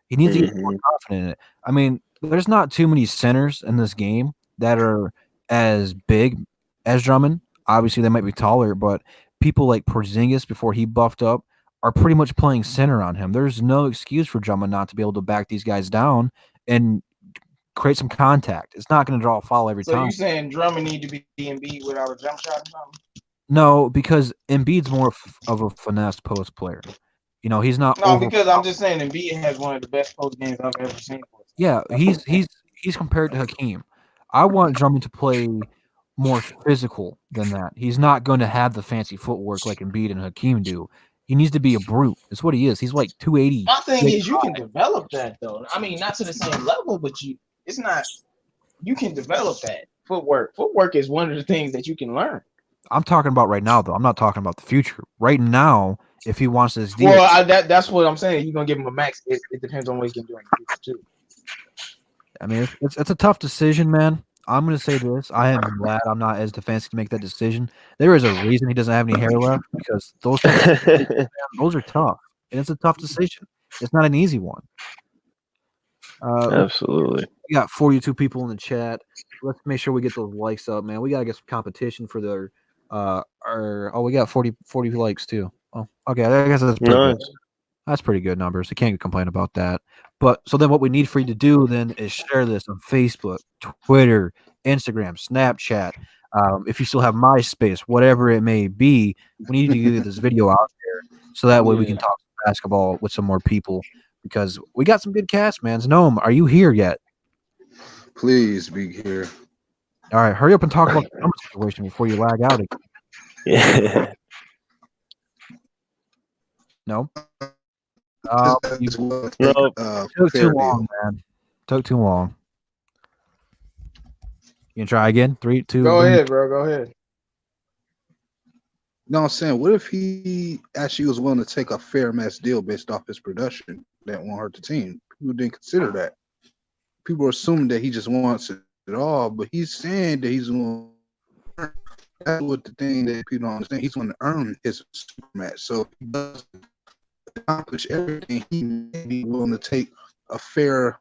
He needs to get more confident in it. There's not too many centers in this game that are as big as Drummond. Obviously, they might be taller, but people like Porzingis, before he buffed up, are pretty much playing center on him. There's no excuse for Drummond not to be able to back these guys down and create some contact. It's not going to draw a foul every time. So you saying Drummond need to be Embiid without a jump shot or something? No, because Embiid's more of a finesse post player. He's not No, over. because I'm just saying Embiid has one of the best post games I've ever seen. Yeah, That's what I'm saying. he's compared to Hakeem. I want Drummond to play more physical than that. He's not going to have the fancy footwork like Embiid and Hakeem do. He needs to be a brute. That's what he is. He's like 280. My thing is you can develop that though. I mean, not to the same level, but it's not. You can develop that footwork. Footwork is one of the things that you can learn. I'm talking about right now, though. I'm not talking about the future. Right now, if he wants this deal, Well, that's what I'm saying. You're gonna give him a max. It depends on what he can do in the future too. I mean, it's a tough decision, man. I'm going to say this. I am glad I'm not as defensive to make that decision. There is a reason he doesn't have any hair left because those types of decisions, man, those are tough. And it's a tough decision. It's not an easy one. Absolutely. We got 42 people in the chat. Let's make sure we get those likes up, man. We got to get some competition for the we got 40 likes too. Oh, okay. I guess that's pretty good. That's pretty good numbers. I can't complain about that. But so then what we need for you to do then is share this on Facebook, Twitter, Instagram, Snapchat. If you still have MySpace, whatever it may be, we need to get this video out there so that way we can talk basketball with some more people because we got some good cast, man. Gnome, are you here yet? Please be here. All right, hurry up and talk about the number situation before you lag out again. Yeah. No? No. Took too long, man. Took too long. You can try again? 3, 2. Go ahead, bro. Go ahead. No, I'm saying, what if he actually was willing to take a fair max deal based off his production that won't hurt the team? People didn't consider that. People are assuming that he just wants it all, but he's saying that he's going to. That's what the thing that people don't understand. He's going to earn his super match. So if he does accomplish everything, he may be willing to take a fair,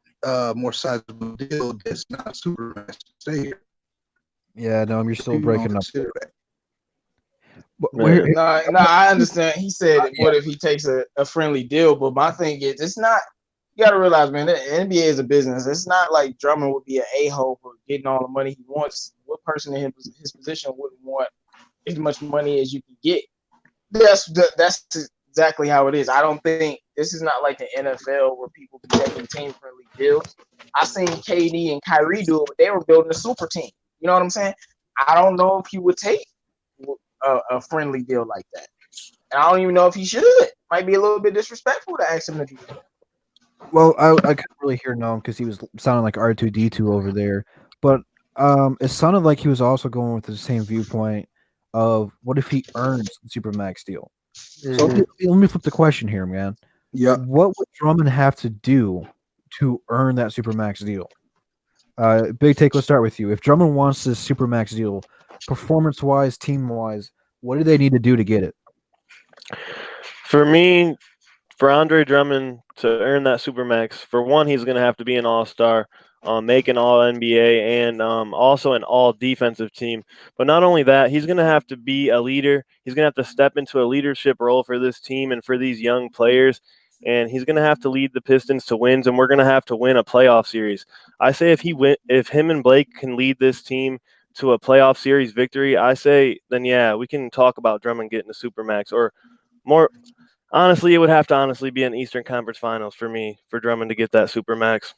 more sizable deal that's not a super match to stay here. Yeah, no, you're still People breaking don't up. consider that. No, I understand. He said, "What if he takes a friendly deal?" But my thing is, it's not. You got to realize, man, the NBA is a business. It's not like Drummond would be an a-hole for getting all the money he wants. What person in his position wouldn't want as much money as you can get? That's exactly how it is. I don't think this is not like the NFL where people be taking team-friendly deals. I seen KD and Kyrie do it, but they were building a super team. You know what I'm saying? I don't know if he would take a friendly deal like that. And I don't even know if he should. Might be a little bit disrespectful to ask him to do that. Well, I couldn't really hear no because he was sounding like R2D2 over there. But it sounded like he was also going with the same viewpoint of what if he earns the Supermax deal. So let me flip the question here, man. Yeah. What would Drummond have to do to earn that Supermax deal? Big Take, let's start with you. If Drummond wants this Supermax deal, performance-wise, team-wise, what do they need to do to get it? For me, for Andre Drummond to earn that Supermax, for one, he's going to have to be an all-star, make an all-NBA, and also an all-defensive team. But not only that, he's going to have to be a leader. He's going to have to step into a leadership role for this team and for these young players. And he's going to have to lead the Pistons to wins, and we're going to have to win a playoff series. I say if him and Blake can lead this team to a playoff series victory, I say then yeah, we can talk about Drummond getting a Supermax or more. Honestly, it would have to be an Eastern Conference Finals for me for Drummond to get that Supermax.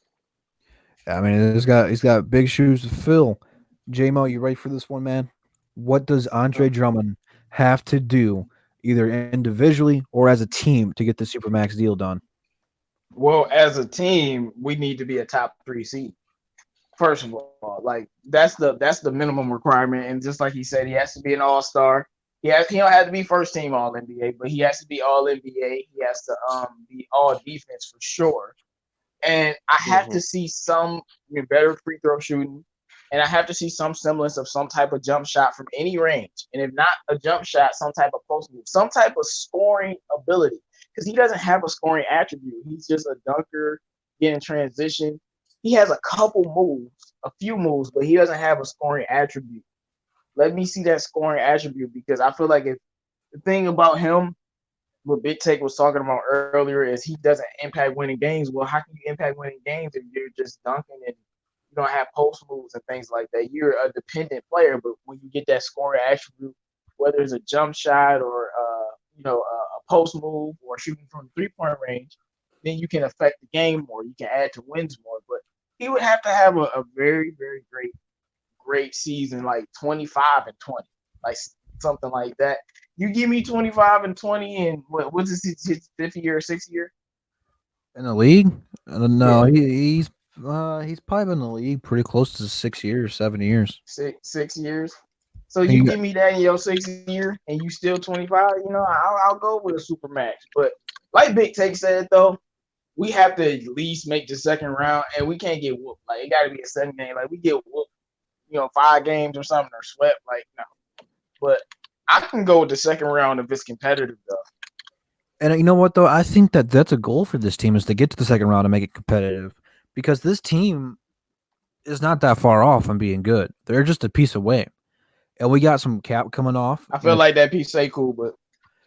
I mean, he's got big shoes to fill. J-Mo, you ready for this one, man? What does Andre Drummond have to do, either individually or as a team, to get the Supermax deal done? Well, as a team, we need to be a top 3 seed. First of all, like that's the minimum requirement. And just like he said, he has to be an all-star. He don't have to be first team All NBA, but he has to be All NBA. He has to be all defense for sure. And I have to see some better free throw shooting, and I have to see some semblance of some type of jump shot from any range. And if not a jump shot, some type of post move, some type of scoring ability. Because he doesn't have a scoring attribute. He's just a dunker, getting transition. He has a couple moves, a few moves, but he doesn't have a scoring attribute. Let me see that scoring attribute because I feel like if the thing about him, what Big Take was talking about earlier, is he doesn't impact winning games. Well, how can you impact winning games if you're just dunking and you don't have post moves and things like that? You're a dependent player, but when you get that scoring attribute, whether it's a jump shot or a post move or shooting from the 3-point range, then you can affect the game more. You can add to wins more. But he would have to have a very, very great season, like 25 and 20, like something like that. You give me 25 and 20, and what's his 5th year, 6th year In the league? No, Yeah. he's probably been in the league pretty close to 6 years, 7 years. 6 years. So And you you give me that in your 6th year, and you still 25. I'll go with a super max. But like Big Take said, though, we have to at least make the second round, and we can't get whooped. Like it got to be a 7 game. Like we get whooped, 5 games or something or swept. Like no. But I can go with the second round if it's competitive, though. And you know what though? I think that that's a goal for this team is to get to the second round and make it competitive because this team is not that far off from being good. They're just a piece away, and we got some cap coming off. I feel like that piece say cool, but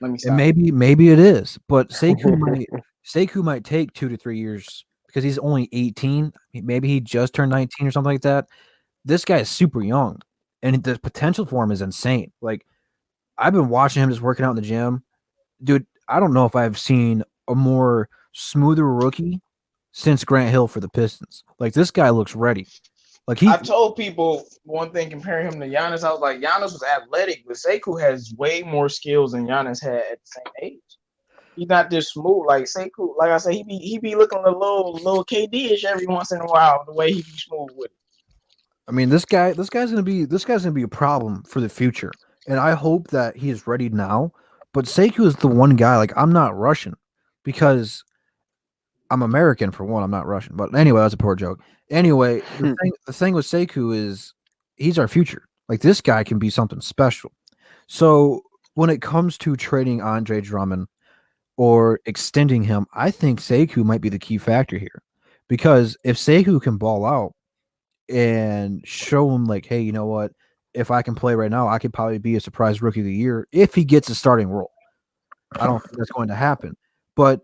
let me and stop. maybe it is, but Sekou might take 2 to 3 years because he's only 18. Maybe he just turned 19 or something like that. This guy is super young, and the potential for him is insane. Like I've been watching him just working out in the gym, dude. I don't know if I've seen a more smoother rookie since Grant Hill for the Pistons. Like this guy looks ready. Like I told people one thing comparing him to Giannis. I was like, Giannis was athletic, but Sekou has way more skills than Giannis had at the same age. He's not just smooth like Sekou. Like I said, he be looking a little KD-ish every once in a while. The way he be smooth with it. I mean, this guy's gonna be a problem for the future, and I hope that he is ready now. But Sekou is the one guy. Like I'm not Russian because I'm American for one. I'm not Russian. But anyway, that's a poor joke. Anyway, the thing with Sekou is he's our future. Like this guy can be something special. So when it comes to trading Andre Drummond or extending him, I think Sekou might be the key factor here. Because if Sekou can ball out and show him like, hey, you know what? If I can play right now, I could probably be a surprise rookie of the year if he gets a starting role. I don't think that's going to happen. But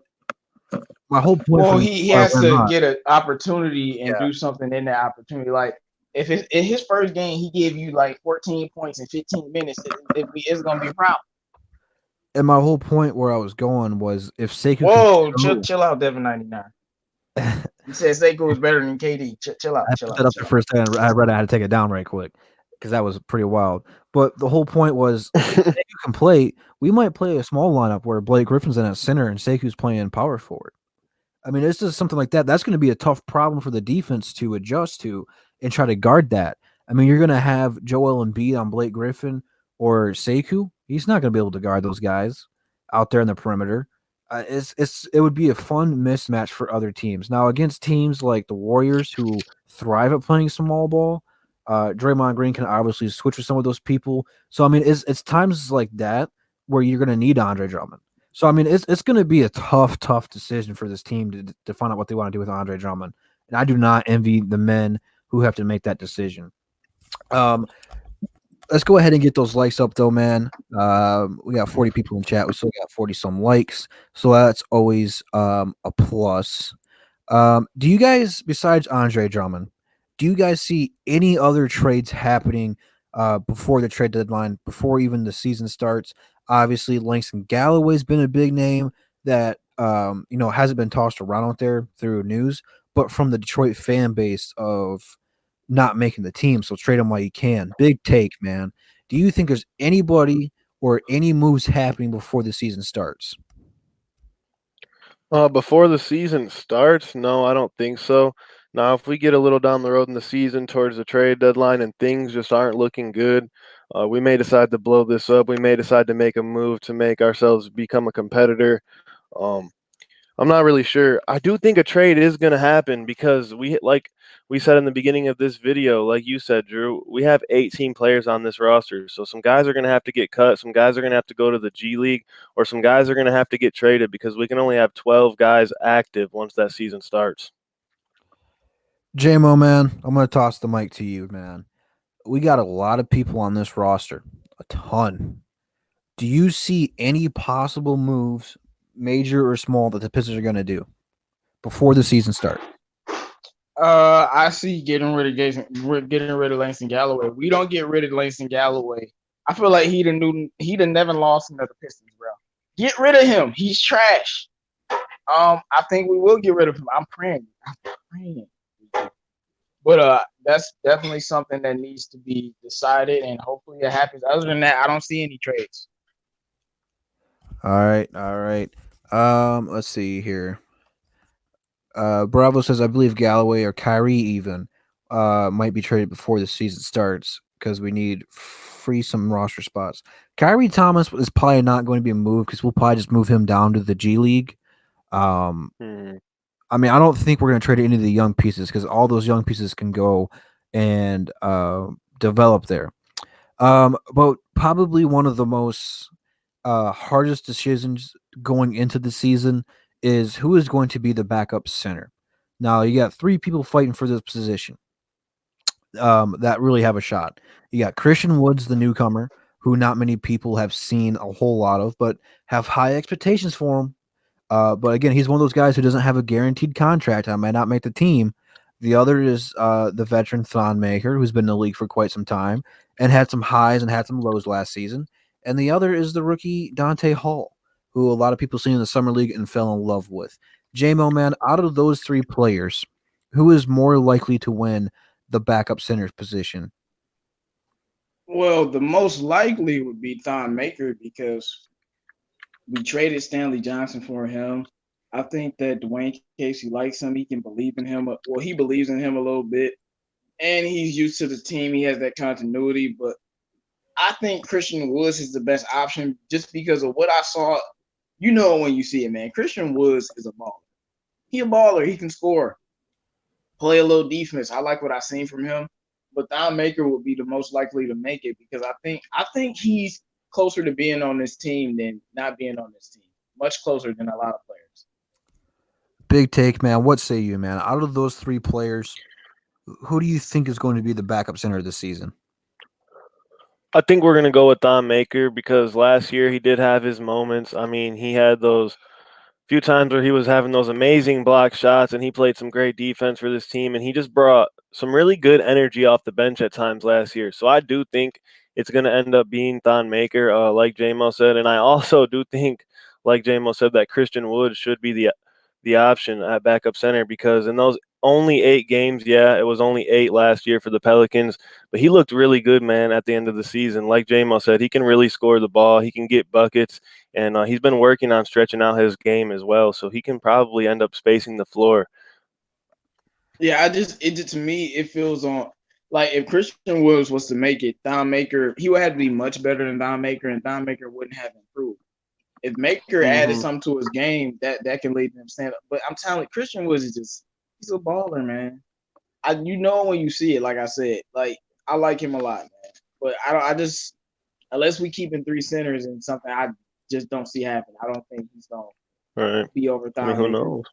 my whole point. Well, he has to get an opportunity and do something in that opportunity. Like if it's in his first game, he gave you like 14 points in 15 minutes, it's going to be a problem. And my whole point where I was going was if Sekou. Whoa, chill out, Devin 99. He said Sekou was better than KD. Chill out. I put that up the first time. I read it. I had to take it down right quick because that was pretty wild. But the whole point was if Sekou can play, we might play a small lineup where Blake Griffin's in at center and Sekou's playing power forward. I mean, it's just something like that. That's going to be a tough problem for the defense to adjust to and try to guard that. I mean, you're going to have Joel Embiid on Blake Griffin or Sekou. He's not going to be able to guard those guys out there in the perimeter. It would be a fun mismatch for other teams. Now, against teams like the Warriors who thrive at playing small ball, Draymond Green can obviously switch with some of those people. So, I mean, it's times like that where you're going to need Andre Drummond. So, I mean, it's going to be a tough decision for this team to find out what they want to do with Andre Drummond. And I do not envy the men who have to make that decision. Let's go ahead and get those likes up, though, man. We got 40 people in chat. We still got 40-some likes. So that's always a plus. Do you guys, besides Andre Drummond, do you guys see any other trades happening before the trade deadline, before even the season starts? Obviously, Langston Galloway's been a big name that hasn't been tossed around out there through news, but from the Detroit fan base of not making the team, so trade him while you can. Big take, man. Do you think there's anybody or any moves happening before the season starts? Before the season starts, no, I don't think so. Now, if we get a little down the road in the season towards the trade deadline and things just aren't looking good, we may decide to blow this up. We may decide to make a move to make ourselves become a competitor. I'm not really sure. I do think a trade is going to happen because like we said in the beginning of this video, like you said, Drew, we have 18 players on this roster. So some guys are going to have to get cut. Some guys are going to have to go to the G League, or some guys are going to have to get traded because we can only have 12 guys active once that season starts. J-Mo, man, I'm going to toss the mic to you, man. We got a lot of people on this roster, a ton. Do you see any possible moves, major or small, that the Pistons are going to do before the season starts? I see getting rid of Langston Galloway. We don't get rid of Langston Galloway. I feel like he'd have never lost another Pistons, bro. Get rid of him. He's trash. I think we will get rid of him. I'm praying. But that's definitely something that needs to be decided, and hopefully it happens. Other than that, I don't see any trades. All right, all right. Let's see here. Bravo says I believe Galloway or Kyrie even might be traded before the season starts because we need free some roster spots. Kyrie Thomas is probably not going to be moved because we'll probably just move him down to the G League. I mean, I don't think we're going to trade any of the young pieces because all those young pieces can go and develop there. But probably one of the most hardest decisions going into the season is who is going to be the backup center. Now, you got three people fighting for this position that really have a shot. You got Christian Woods, the newcomer, who not many people have seen a whole lot of, but have high expectations for him. But again, he's one of those guys who doesn't have a guaranteed contract. I might not make the team. The other is the veteran Thon Maker, who's been in the league for quite some time and had some highs and had some lows last season. And the other is the rookie Dante Hall, who a lot of people seen in the summer league and fell in love with. J-Mo, man, out of those three players, who is more likely to win the backup center's position? Well, the most likely would be Thon Maker because we traded Stanley Johnson for him. I think that Dwayne Casey likes him. He can believe in him. Well, he believes in him a little bit. And he's used to the team. He has that continuity. But I think Christian Woods is the best option just because of what I saw. You know when you see it, man. Christian Woods is a baller. He a baller. He can score. Play a little defense. I like what I've seen from him. But Thon Maker would be the most likely to make it because I think he's closer to being on this team than not being on this team. Much closer than a lot of players. Big take, man. What say you, man? Out of those three players, who do you think is going to be the backup center this season? I think we're going to go with Thon Maker because last year he did have his moments. I mean, he had those few times where he was having those amazing block shots and he played some great defense for this team, and he just brought some really good energy off the bench at times last year. So I do think it's going to end up being Thon Maker, like J-Mo said. And I also do think, like J-Mo said, that Christian Wood should be the option at backup center because in those only 8 games, yeah, it was only 8 last year for the Pelicans, but he looked really good, man, at the end of the season. Like J-Mo said, he can really score the ball. He can get buckets, and he's been working on stretching out his game as well, so he can probably end up spacing the floor. Yeah, to me, it feels on like if Christian Woods was to make it, Thon Maker, he would have to be much better than Thon Maker, and Thon Maker wouldn't have improved. If Maker added something to his game, that can lead him to stand up. But I'm telling you, Christian Woods is he's a baller, man. You know when you see it, like I said, like I like him a lot, man. But I just unless we keep in 3 centers and something I just don't see happen. I don't think he's gonna be over Thon Who Maker. knows?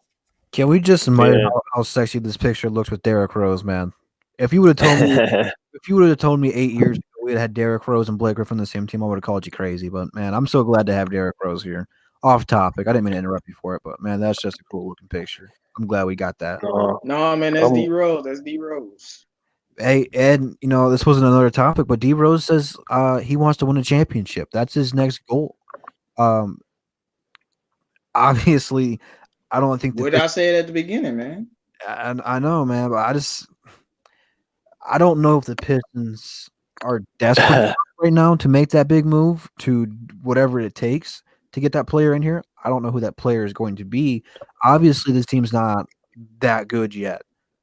Can we just admire how sexy this picture looks with Derrick Rose, man? If you would have told me 8 years ago we had Derrick Rose and Blake Griffin on the same team, I would have called you crazy. But man, I'm so glad to have Derrick Rose here. Off topic, I didn't mean to interrupt you for it, but man, that's just a cool looking picture. I'm glad we got that. No, man, that's D Rose. That's D Rose. Hey, Ed, this wasn't another topic, but D Rose says he wants to win a championship. That's his next goal. Obviously, I don't think what I said at the beginning, man. I know, man, but I don't know if the Pistons are desperate right now to make that big move to whatever it takes to get that player in here. I don't know who that player is going to be. Obviously, this team's not that good yet.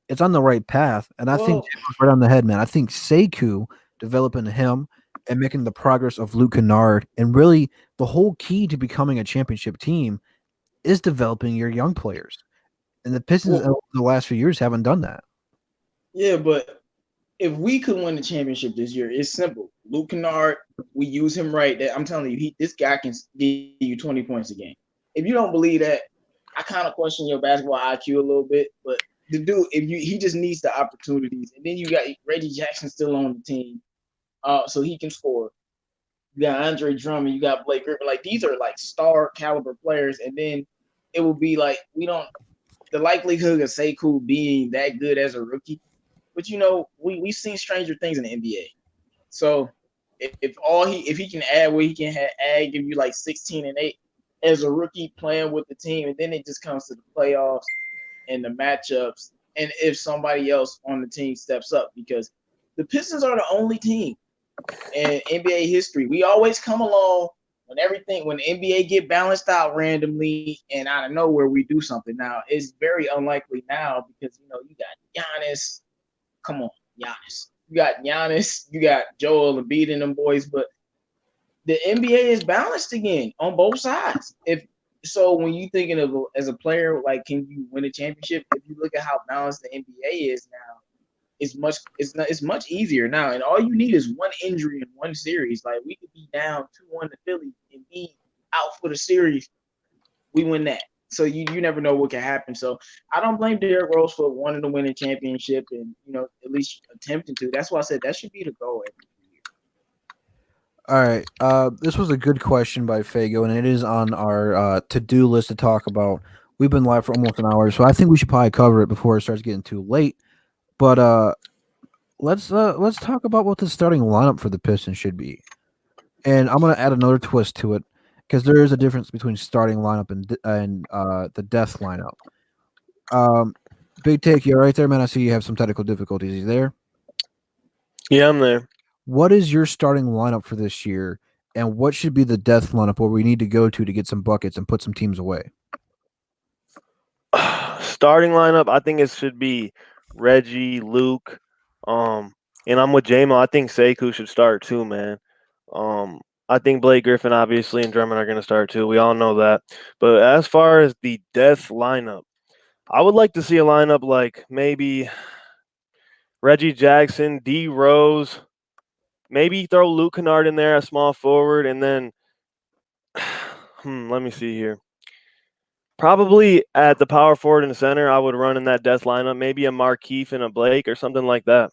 It's on the right path, and I think Jim's right on the head, man. I think Sekou developing him and making the progress of Luke Kennard, and really the whole key to becoming a championship team is developing your young players. And the Pistons over the last few years haven't done that. Yeah, but if we could win the championship this year, it's simple. Luke Kennard, we use him right. I'm telling you, this guy can give you 20 points a game. If you don't believe that, I kind of question your basketball IQ a little bit. But the dude, he just needs the opportunities. And then you got Reggie Jackson still on the team, so he can score. You got Andre Drummond, you got Blake Griffin. Like these are like star caliber players, and then it will be like the likelihood of Sekou being that good as a rookie. But we've seen stranger things in the NBA. So if he can add what he can add, give you like 16-8 as a rookie playing with the team, and then it just comes to the playoffs and the matchups, and if somebody else on the team steps up, because the Pistons are the only team in NBA history. We always come along when the NBA get balanced out randomly and out of nowhere we do something. Now it's very unlikely now because you got Giannis. Come on, Giannis. You got Giannis. You got Joel Embiid and them boys, but the NBA is balanced again on both sides. So when you thinking of as a player, like, can you win a championship? If you look at how balanced the NBA is now, it's much easier now. And all you need is one injury in one series. Like, we could be down 2-1 to Philly and be out for the series. We win that. So you never know what can happen. So I don't blame Derrick Rose for wanting to win a championship and at least attempting to. That's why I said that should be the goal every year. All right. This was a good question by Fago, and it is on our to-do list to talk about. We've been live for almost an hour, so I think we should probably cover it before it starts getting too late. But let's talk about what the starting lineup for the Pistons should be. And I'm gonna add another twist to it because there is a difference between starting lineup and the death lineup. Big Take, you right there, man? I see you have some technical difficulties. You there? Yeah, I'm there. What is your starting lineup for this year, and what should be the death lineup where we need to go to get some buckets and put some teams away? Starting lineup, I think it should be Reggie, Luke, and I'm with J-Mo. I think Sekou should start too, man. I think Blake Griffin, obviously, and Drummond are going to start too. We all know that. But as far as the death lineup, I would like to see a lineup like maybe Reggie Jackson, D Rose, maybe throw Luke Kennard in there, a small forward, and then let me see here. Probably at the power forward and the center, I would run in that death lineup, maybe a Markeith and a Blake or something like that.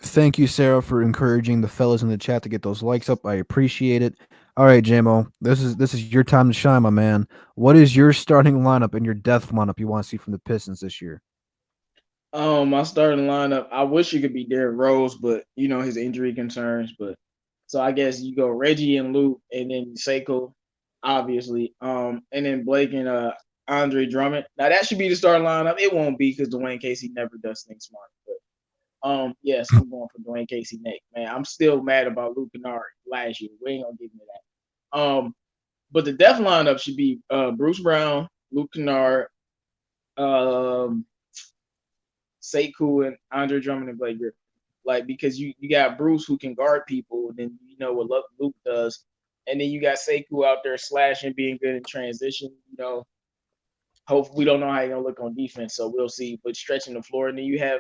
Thank you, Sarah, for encouraging the fellas in the chat to get those likes up. I appreciate it. All right, JMO, this is your time to shine, my man. What is your starting lineup and your death lineup you want to see from the Pistons this year? My starting lineup, I wish it could be Derrick Rose, but his injury concerns. But so I guess you go Reggie and Luke, and then Sekou, obviously. And then Blake and Andre Drummond. Now that should be the starting lineup. It won't be because Dwayne Casey never does things smart. But yes, I'm going for Dwayne Casey next. Man, I'm still mad about Luke Kennard last year. We ain't gonna give me that. But the death lineup should be Bruce Brown, Luke Kennard, Sekou, and Andre Drummond and Blake Griffin. Like, because you got Bruce who can guard people, and then you know what Luke does, and then you got Sekou out there slashing, being good in transition. Hopefully we don't know how he's gonna look on defense, so we'll see. But stretching the floor, and then you have,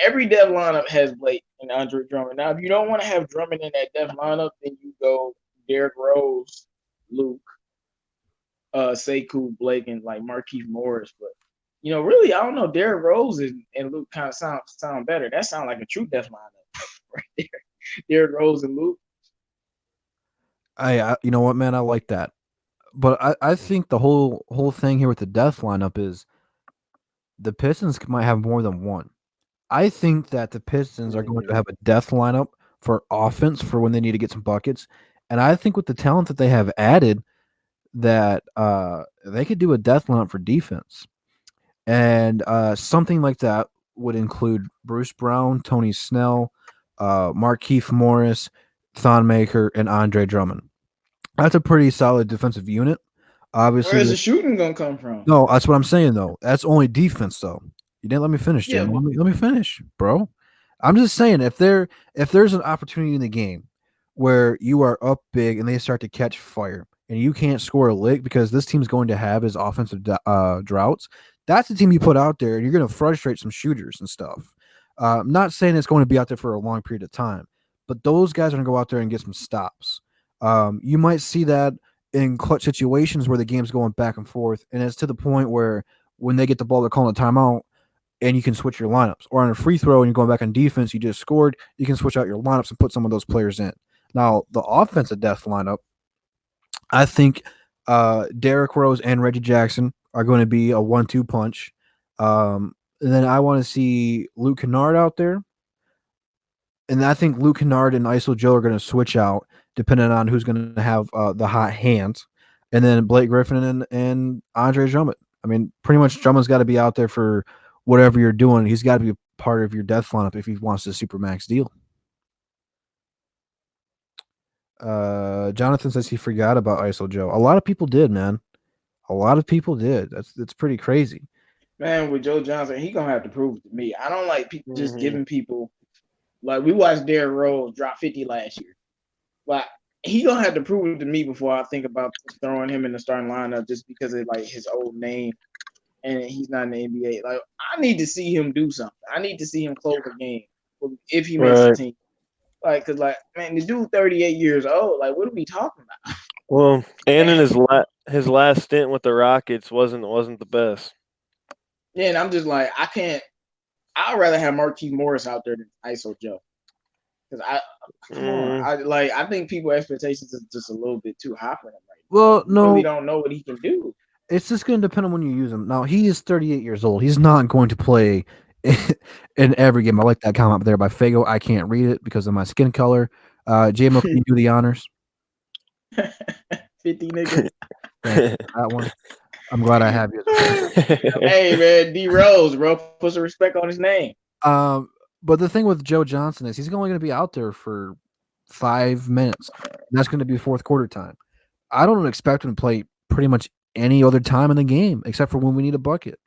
every dev lineup has Blake and Andre Drummond. Now, if you don't want to have Drummond in that dev lineup, then you go Derrick Rose, Luke, Sekou, Blake, and like Markeith Morris. But really, I don't know. Derrick Rose and Luke kind of sound better. That sounds like a true death lineup right there. Derrick Rose and Luke. You know what, man? I like that. But I think the whole thing here with the death lineup is the Pistons might have more than one. I think that the Pistons are going to have a death lineup for offense for when they need to get some buckets. And I think with the talent that they have added, that they could do a death lineup for defense. And something like that would include Bruce Brown, Tony Snell, Markeith Morris, Thon Maker, and Andre Drummond. That's a pretty solid defensive unit. Obviously, where's the shooting gonna come from? No, that's what I'm saying though. That's only defense though. You didn't let me finish, Jim. Yeah, Let me finish, bro. I'm just saying if there's an opportunity in the game where you are up big and they start to catch fire and you can't score a lick because this team's going to have his offensive droughts, that's the team you put out there and you're going to frustrate some shooters and stuff. I'm not saying it's going to be out there for a long period of time, but those guys are going to go out there and get some stops. You might see that in clutch situations where the game's going back and forth, and it's to the point where when they get the ball, they're calling a timeout, and you can switch your lineups. Or on a free throw, and you're going back on defense, you just scored, you can switch out your lineups and put some of those players in. Now, the offensive death lineup, I think Derrick Rose and Reggie Jackson are going to be a 1-2 punch. And then I want to see Luke Kennard out there. And I think Luke Kennard and ISO Joe are going to switch out depending on who's going to have the hot hands. And then Blake Griffin and Andre Drummond. I mean, pretty much Drummond's got to be out there for whatever you're doing. He's got to be a part of your death lineup if he wants the Supermax deal. Jonathan says he forgot about ISO Joe. A lot of people did, man. A lot of people did. That's pretty crazy. Man, with Joe Johnson, he gonna have to prove it to me. I don't like people just Mhm. giving people like we watched Derrick Rose drop 50 last year. Like he gonna have to prove it to me before I think about throwing him in the starting lineup just because of like his old name and he's not in the NBA. Like I need to see him do something. I need to see him close a game if he makes the Right. team. Like, cause like man, the dude 38 years old. Like, what are we talking about? Well, and in his last stint with the Rockets wasn't the best. Yeah, and I'm just like, I can't. I'd rather have Marquise Morris out there than ISO Joe. Because come on, I think people expectations is just a little bit too high for him right now. Well, We no, really don't know what he can do. it's just going to depend on when you use him. Now, he is 38 years old. He's not going to play in every game. I like that comment up there by Fago. I can't read it because of my skin color. JMO, can you do the honors? 50 niggas. Thank you for that one. I'm glad I have you. Hey man, D Rose, bro, put some respect on his name. But the thing with Joe Johnson is he's only going to be out there for 5 minutes. And that's going to be fourth quarter time. I don't expect him to play pretty much any other time in the game except for when we need a bucket.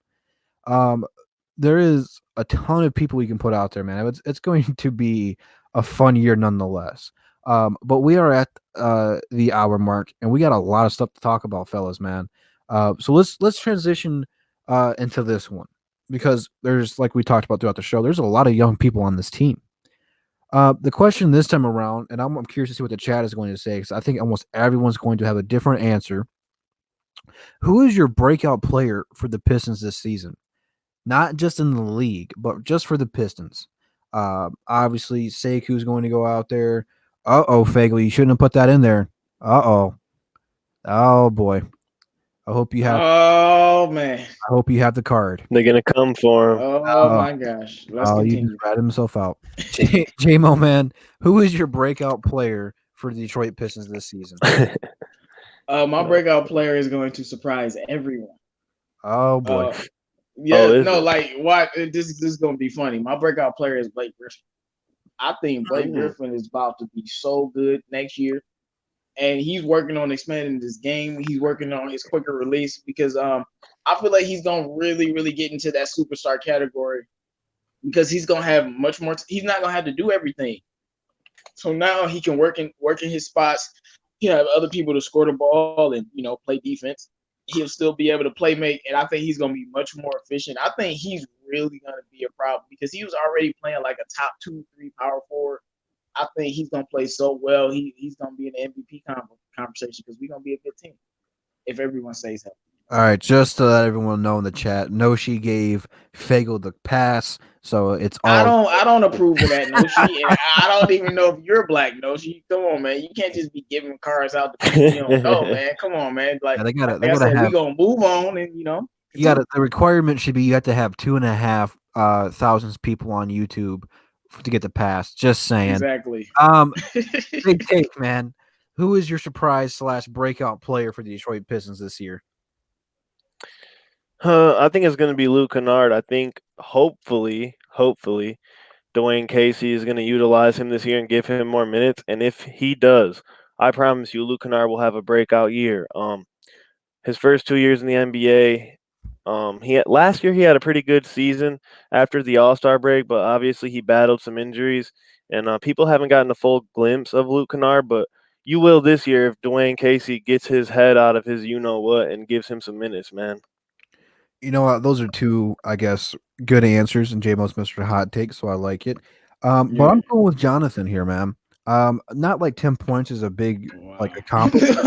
There is a ton of people we can put out there, man. It's going to be a fun year nonetheless. But we are at the hour mark, and we got a lot of stuff to talk about, fellas, man. So let's transition into this one because there's, like we talked about throughout the show, there's a lot of young people on this team. The question this time around, and I'm curious to see what the chat is going to say because I think almost everyone's going to have a different answer. Who is your breakout player for the Pistons this season? Not just in the league, but just for the Pistons. Obviously, Seku's going to go out there. Fagle, you shouldn't have put that in there. Oh boy. I hope you have. Oh man. I hope you have the card. They're gonna come for him. Oh my gosh. Let's You continue. just ratted himself out. J-Mo, man, who is your breakout player for the Detroit Pistons this season? My breakout player is going to surprise everyone. Oh boy. Like what? This is gonna be funny. My breakout player is Blake Griffin. I think Blake Griffin is about to be so good next year, and he's working on expanding this game. He's working on his quicker release because I feel like he's gonna really get into that superstar category because he's gonna have much more. He's not gonna have to do everything, so now he can work in his spots. He have other people to score the ball and play defense. He'll still be able to play make, and I think he's going to be much more efficient. I think he's really going to be a problem because he was already playing like a top 2-3 power forward. I think he's going to play so well. He's going to be in the MVP conversation because we're going to be a good team if everyone stays healthy. All right, just to let everyone know in the chat, Noshi gave Fagle the pass, so it's all. I don't approve of that, Noshi. And I don't even know if you're black, Noshi. Come on, man. You can't just be giving cars out to people you don't know, man. Come on, man. Like, They gotta we gonna move on, and you got the requirement should be you have to have 2,500 thousands people on YouTube to get the pass. Just saying. Exactly. Big take, man. Who is your surprise / breakout player for the Detroit Pistons this year? I think it's going to be Luke Kennard. I think hopefully, Dwayne Casey is going to utilize him this year and give him more minutes. And if he does, I promise you, Luke Kennard will have a breakout year. His first 2 years in the NBA, last year he had a pretty good season after the All-Star break, but obviously he battled some injuries, and people haven't gotten a full glimpse of Luke Kennard, but you will this year if Dwayne Casey gets his head out of his you-know-what and gives him some minutes, man. You know what? Those are two, I guess, good answers, and J-Mo's Mr. Hot Take, so I like it. But I'm going with Jonathan here, man. Not like 10 points is a big accomplishment.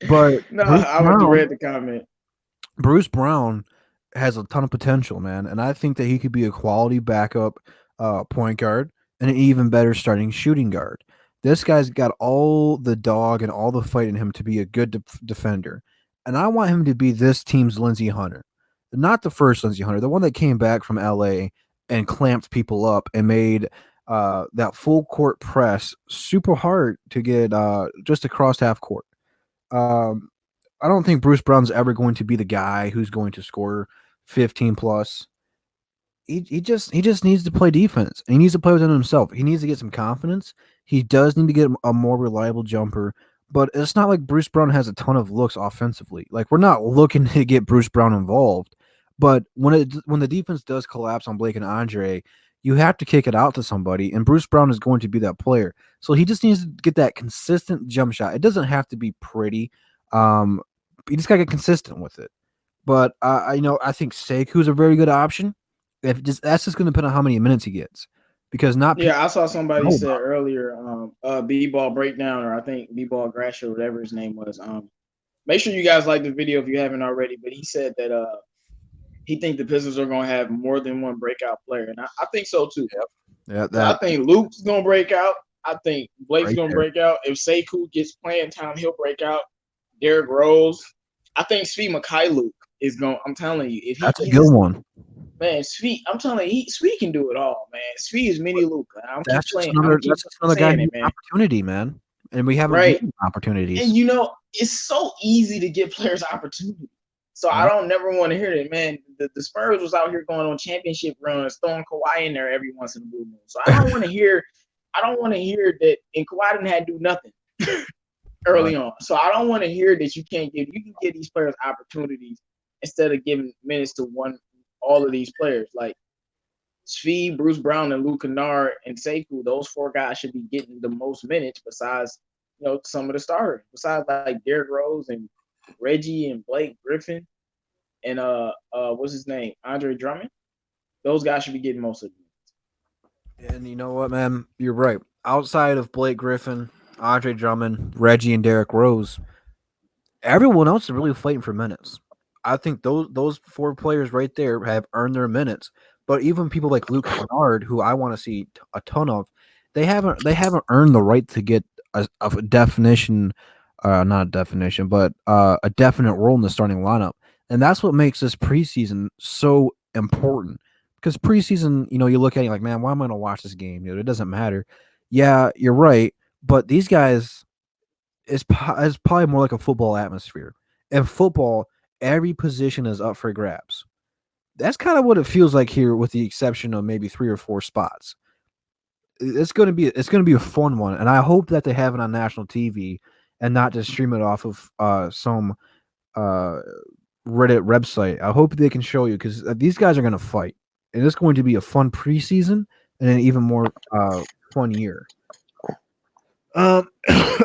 but no, I would have read the comment. Bruce Brown has a ton of potential, man, and I think that he could be a quality backup point guard and an even better starting shooting guard. This guy's got all the dog and all the fight in him to be a good defender. And I want him to be this team's Lindsey Hunter. Not the first Lindsey Hunter, the one that came back from LA and clamped people up and made that full court press super hard to get just across half court. Um, I don't think Bruce Brown's ever going to be the guy who's going to score 15 plus. He just needs to play defense. He needs to play within himself. He needs to get some confidence. He does need to get a more reliable jumper, but it's not like Bruce Brown has a ton of looks offensively. Like we're not looking to get Bruce Brown involved, but when the defense does collapse on Blake and Andre, you have to kick it out to somebody, and Bruce Brown is going to be that player. So he just needs to get that consistent jump shot. It doesn't have to be pretty. Um, you just gotta get consistent with it. But I think Sekou's a very good option. If just that's just going to depend on how many minutes he gets, because not Yeah, I saw somebody know said about earlier, B-ball breakdown, or I think B-ball Grasher, whatever his name was. Make sure you guys like the video if you haven't already. But he said that he think the Pistons are gonna have more than one breakout player, and I think so too. yeah, I think Luke's gonna break out. I think Blake's Right gonna there. break out. If Sekou gets playing time, he'll break out. Derrick Rose. I think Svi Mikhailuk is going. I'm telling you, if that's a he good just, one. man, Svi, I'm telling you, Svi can do it all, man. Svi is mini Luka. I'm keep That's just saying, another I'm keep that's just another guy saying who it, needs an man. opportunity, man. And we haven't Right. given him opportunities. And it's so easy to give players opportunity. So I don't never want to hear that, man. The Spurs was out here going on championship runs, throwing Kawhi in there every once in a blue moon. So I don't want to hear that. And Kawhi didn't have to do nothing early on. So I don't want to hear that you can give these players opportunities instead of giving minutes to all of these players. Like Svi, Bruce Brown, and Luke Kennard and Sekou, those four guys should be getting the most minutes besides, some of the starters. Besides like Derrick Rose and Reggie and Blake Griffin and what's his name? Andre Drummond. Those guys should be getting most of them. And you know what, man? You're right. Outside of Blake Griffin, Andre Drummond, Reggie, and Derrick Rose, everyone else is really fighting for minutes. I think those four players right there have earned their minutes. But even people like Luke Kennard, who I want to see a ton of, they haven't earned the right to get a definition, not a definition, but a definite role in the starting lineup. And that's what makes this preseason so important. Because preseason, you look at it like, man, why am I going to watch this game? It doesn't matter. Yeah, you're right. But these guys is probably more like a football atmosphere. In football, every position is up for grabs. That's kind of what it feels like here, with the exception of maybe 3 or 4 spots. It's going to be a fun one, and I hope that they have it on national TV and not just stream it off of some Reddit website. I hope they can show you, because these guys are going to fight, and it's going to be a fun preseason and an even more fun year. All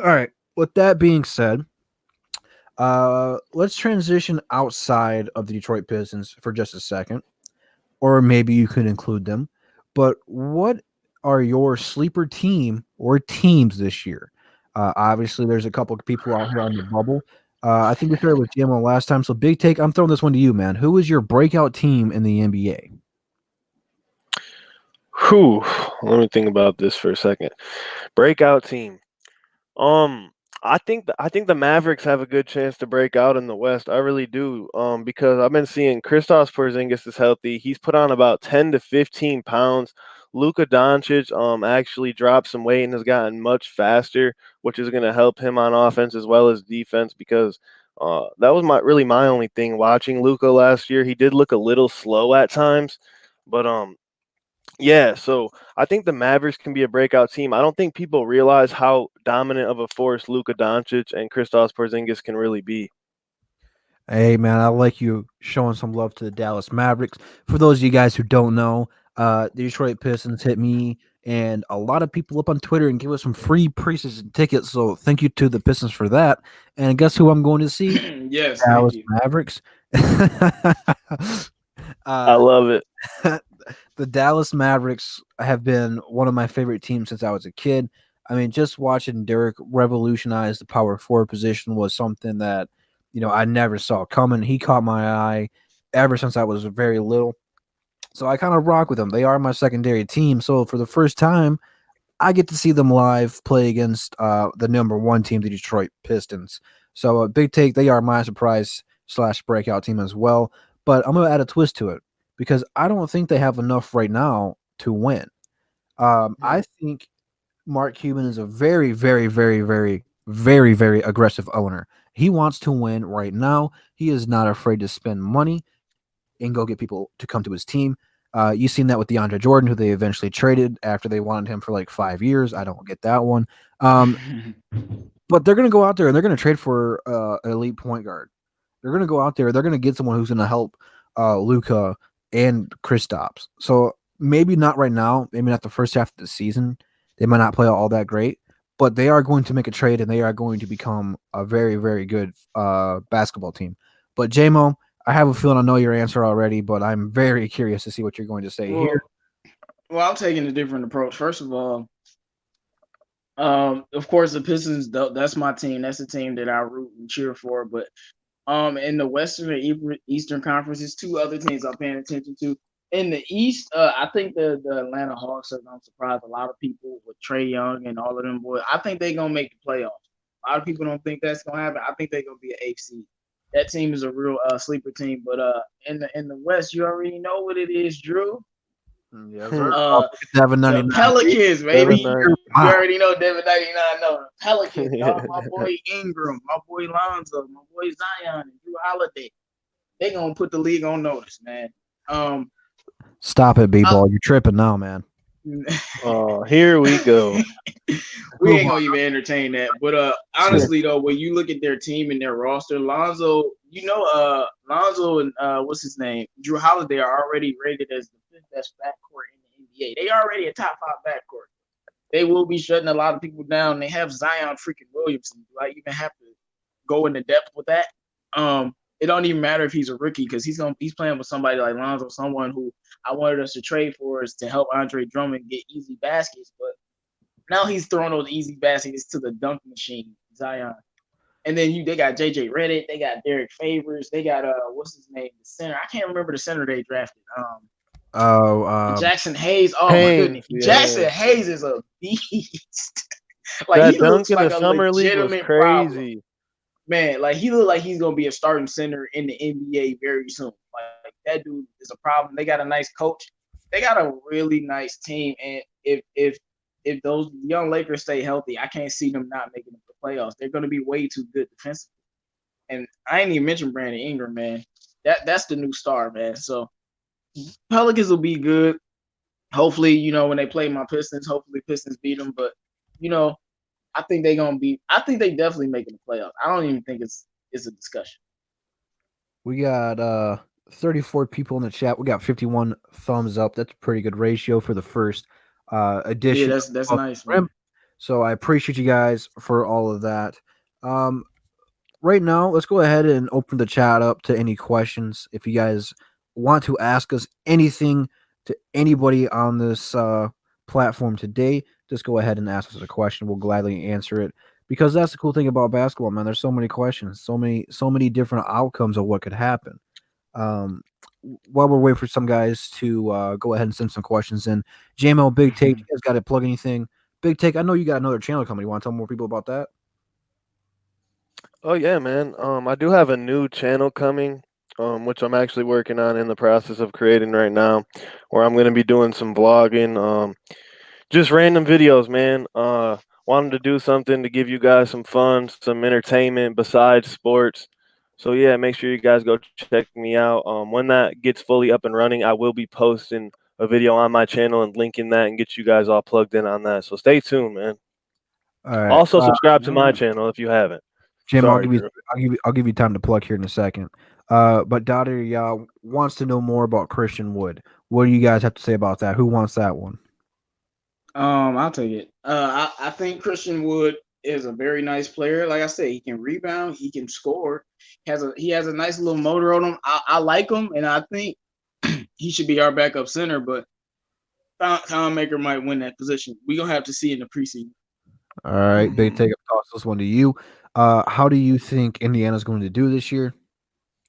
right. With that being said, let's transition outside of the Detroit Pistons for just a second, or maybe you could include them. But what are your sleeper team or teams this year? Obviously, there's a couple of people out here on the bubble. I think we started with GMO last time. So, big take. I'm throwing this one to you, man. Who is your breakout team in the NBA? Whew. Let me think about this for a second. Breakout team. I think the Mavericks have a good chance to break out in the West. I really do. Because I've been seeing Kristaps Porzingis is healthy. He's put on about 10 to 15 pounds. Luka Doncic actually dropped some weight and has gotten much faster, which is going to help him on offense as well as defense, because that was my only thing watching Luka last year. He did look a little slow at times, but yeah, so I think the Mavericks can be a breakout team. I don't think people realize how dominant of a force Luka Doncic and Kristaps Porzingis can really be. Hey, man, I like you showing some love to the Dallas Mavericks. For those of you guys who don't know, the Detroit Pistons hit me and a lot of people up on Twitter and give us some free preseason tickets. So thank you to the Pistons for that. And guess who I'm going to see? Yes, Dallas thank you. Mavericks. I love it. The Dallas Mavericks have been one of my favorite teams since I was a kid. I mean, just watching Derrick revolutionize the power forward position was something that, I never saw coming. He caught my eye ever since I was very little. So I kind of rock with them. They are my secondary team. So for the first time, I get to see them live play against the number 1 team, the Detroit Pistons. So a big take. They are my surprise / breakout team as well. But I'm going to add a twist to it, because I don't think they have enough right now to win. I think Mark Cuban is a very, very, very, very, very, very aggressive owner. He wants to win right now. He is not afraid to spend money and go get people to come to his team. You've seen that with DeAndre Jordan, who they eventually traded after they wanted him for like 5 years. I don't get that one. But they're going to go out there and they're going to trade for an elite point guard. They're going to go out there. They're going to get someone who's going to help Luka and Kristaps. So maybe not right now. Maybe not the first half of the season. They might not play all that great, but they are going to make a trade and they are going to become a very, very good basketball team. But JMO, I have a feeling I know your answer already, but I'm very curious to see what you're going to say here. Well, I'm taking a different approach. First of all, of course, the Pistons. That's my team. That's the team that I root and cheer for. But in the Western and Eastern conferences, two other teams I'm paying attention to. In the East, I think the Atlanta Hawks are gonna surprise a lot of people with Trae Young and all of them boys. I think they're gonna make the playoffs. A lot of people don't think that's gonna happen. I think they're gonna be an eighth seed. That team is a real sleeper team. But in the West, you already know what it is, Drew. Yes, sir. The Pelicans, baby. You 99. already know Devin 99. No, the Pelicans, dog. My boy Ingram, my boy Lonzo, my boy Zion, and Drew Holiday. They gonna put the league on notice, man. Stop it, B-ball. You're tripping now, man. Oh, here we go. We ain't gonna even entertain that. But honestly though, when you look at their team and their roster, Lonzo, Lonzo and what's his name? Drew Holiday are already rated as the fifth best backcourt in the NBA. They already a top 5 backcourt. They will be shutting a lot of people down. They have Zion freaking Williamson. Do I even have to go into depth with that? It don't even matter if he's a rookie because he's playing with somebody like Lonzo, someone who I wanted us to trade for is to help Andre Drummond get easy baskets, but now he's throwing those easy baskets to the dunk machine, Zion. And then they got JJ Redick, they got Derek Favors, they got what's his name, the center. I can't remember the center they drafted. Jackson Hayes. Oh my goodness, yeah. Jackson Hayes is a beast. Like that he dunk looks in like the a summer league was legitimate crazy. problem. Man, like he look like he's gonna be a starting center in the NBA very soon. Like that dude is a problem. They got a nice coach. They got a really nice team, and if those young Lakers stay healthy, I can't see them not making the playoffs. They're gonna be way too good defensively. And I ain't even mentioned Brandon Ingram, man. That's the new star, man. So Pelicans will be good. Hopefully, when they play my Pistons, hopefully Pistons beat them. But I think they definitely making the playoffs. I don't even think it's a discussion. We got 34 people in the chat. We got 51 thumbs up. That's a pretty good ratio for the first edition. Yeah, that's nice, man. So I appreciate you guys for all of that. Right now, let's go ahead and open the chat up to any questions. If you guys want to ask us anything to anybody on this platform today, just go ahead and ask us a question. We'll gladly answer it because that's the cool thing about basketball, man. There's so many questions, so many different outcomes of what could happen. While we're waiting for some guys to go ahead and send some questions in, JML, Big Take, you guys got to plug anything? Big Take, I know you got another channel coming. You want to tell more people about that? Oh yeah, man. I do have a new channel coming, which I'm actually working on in the process of creating right now, where I'm gonna be doing some vlogging, just random videos, man. Wanted to do something to give you guys some fun, some entertainment besides sports. So yeah, make sure you guys go check me out. When that gets fully up and running, I will be posting a video on my channel and linking that and get you guys all plugged in on that. So stay tuned, man. All right. Also subscribe to my channel if you haven't. Jim, Sorry, I'll give you time to plug here in a second. But Dottie wants to know more about Christian Wood. What do you guys have to say about that? Who wants that one? I'll take it. I think Christian Wood is a very nice player. Like I said, he can rebound, he can score. He has a nice little motor on him. I like him, and I think he should be our backup center. But Thon Maker might win that position. We're gonna have to see in the preseason. All right, Big Take. I'll toss this one to you. How do you think Indiana's going to do this year?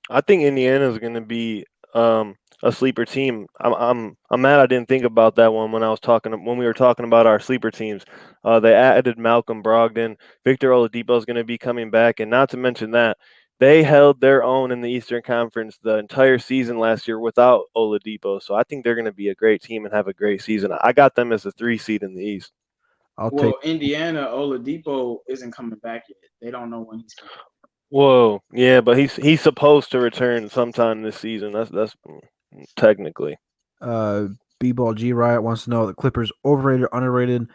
I think Indiana is going to be a sleeper team. I'm mad I didn't think about that one when we were talking about our sleeper teams. They added Malcolm Brogdon. Victor Oladipo is going to be coming back, and not to mention that they held their own in the Eastern Conference the entire season last year without Oladipo. So I think they're going to be a great team and have a great season. I got them as a 3 seed in the East. I'll take. Well, Indiana, Oladipo isn't coming back yet. They don't know when he's coming. Whoa, yeah, but he's supposed to return sometime this season. That's technically. B-Ball G Riot wants to know the Clippers overrated or underrated.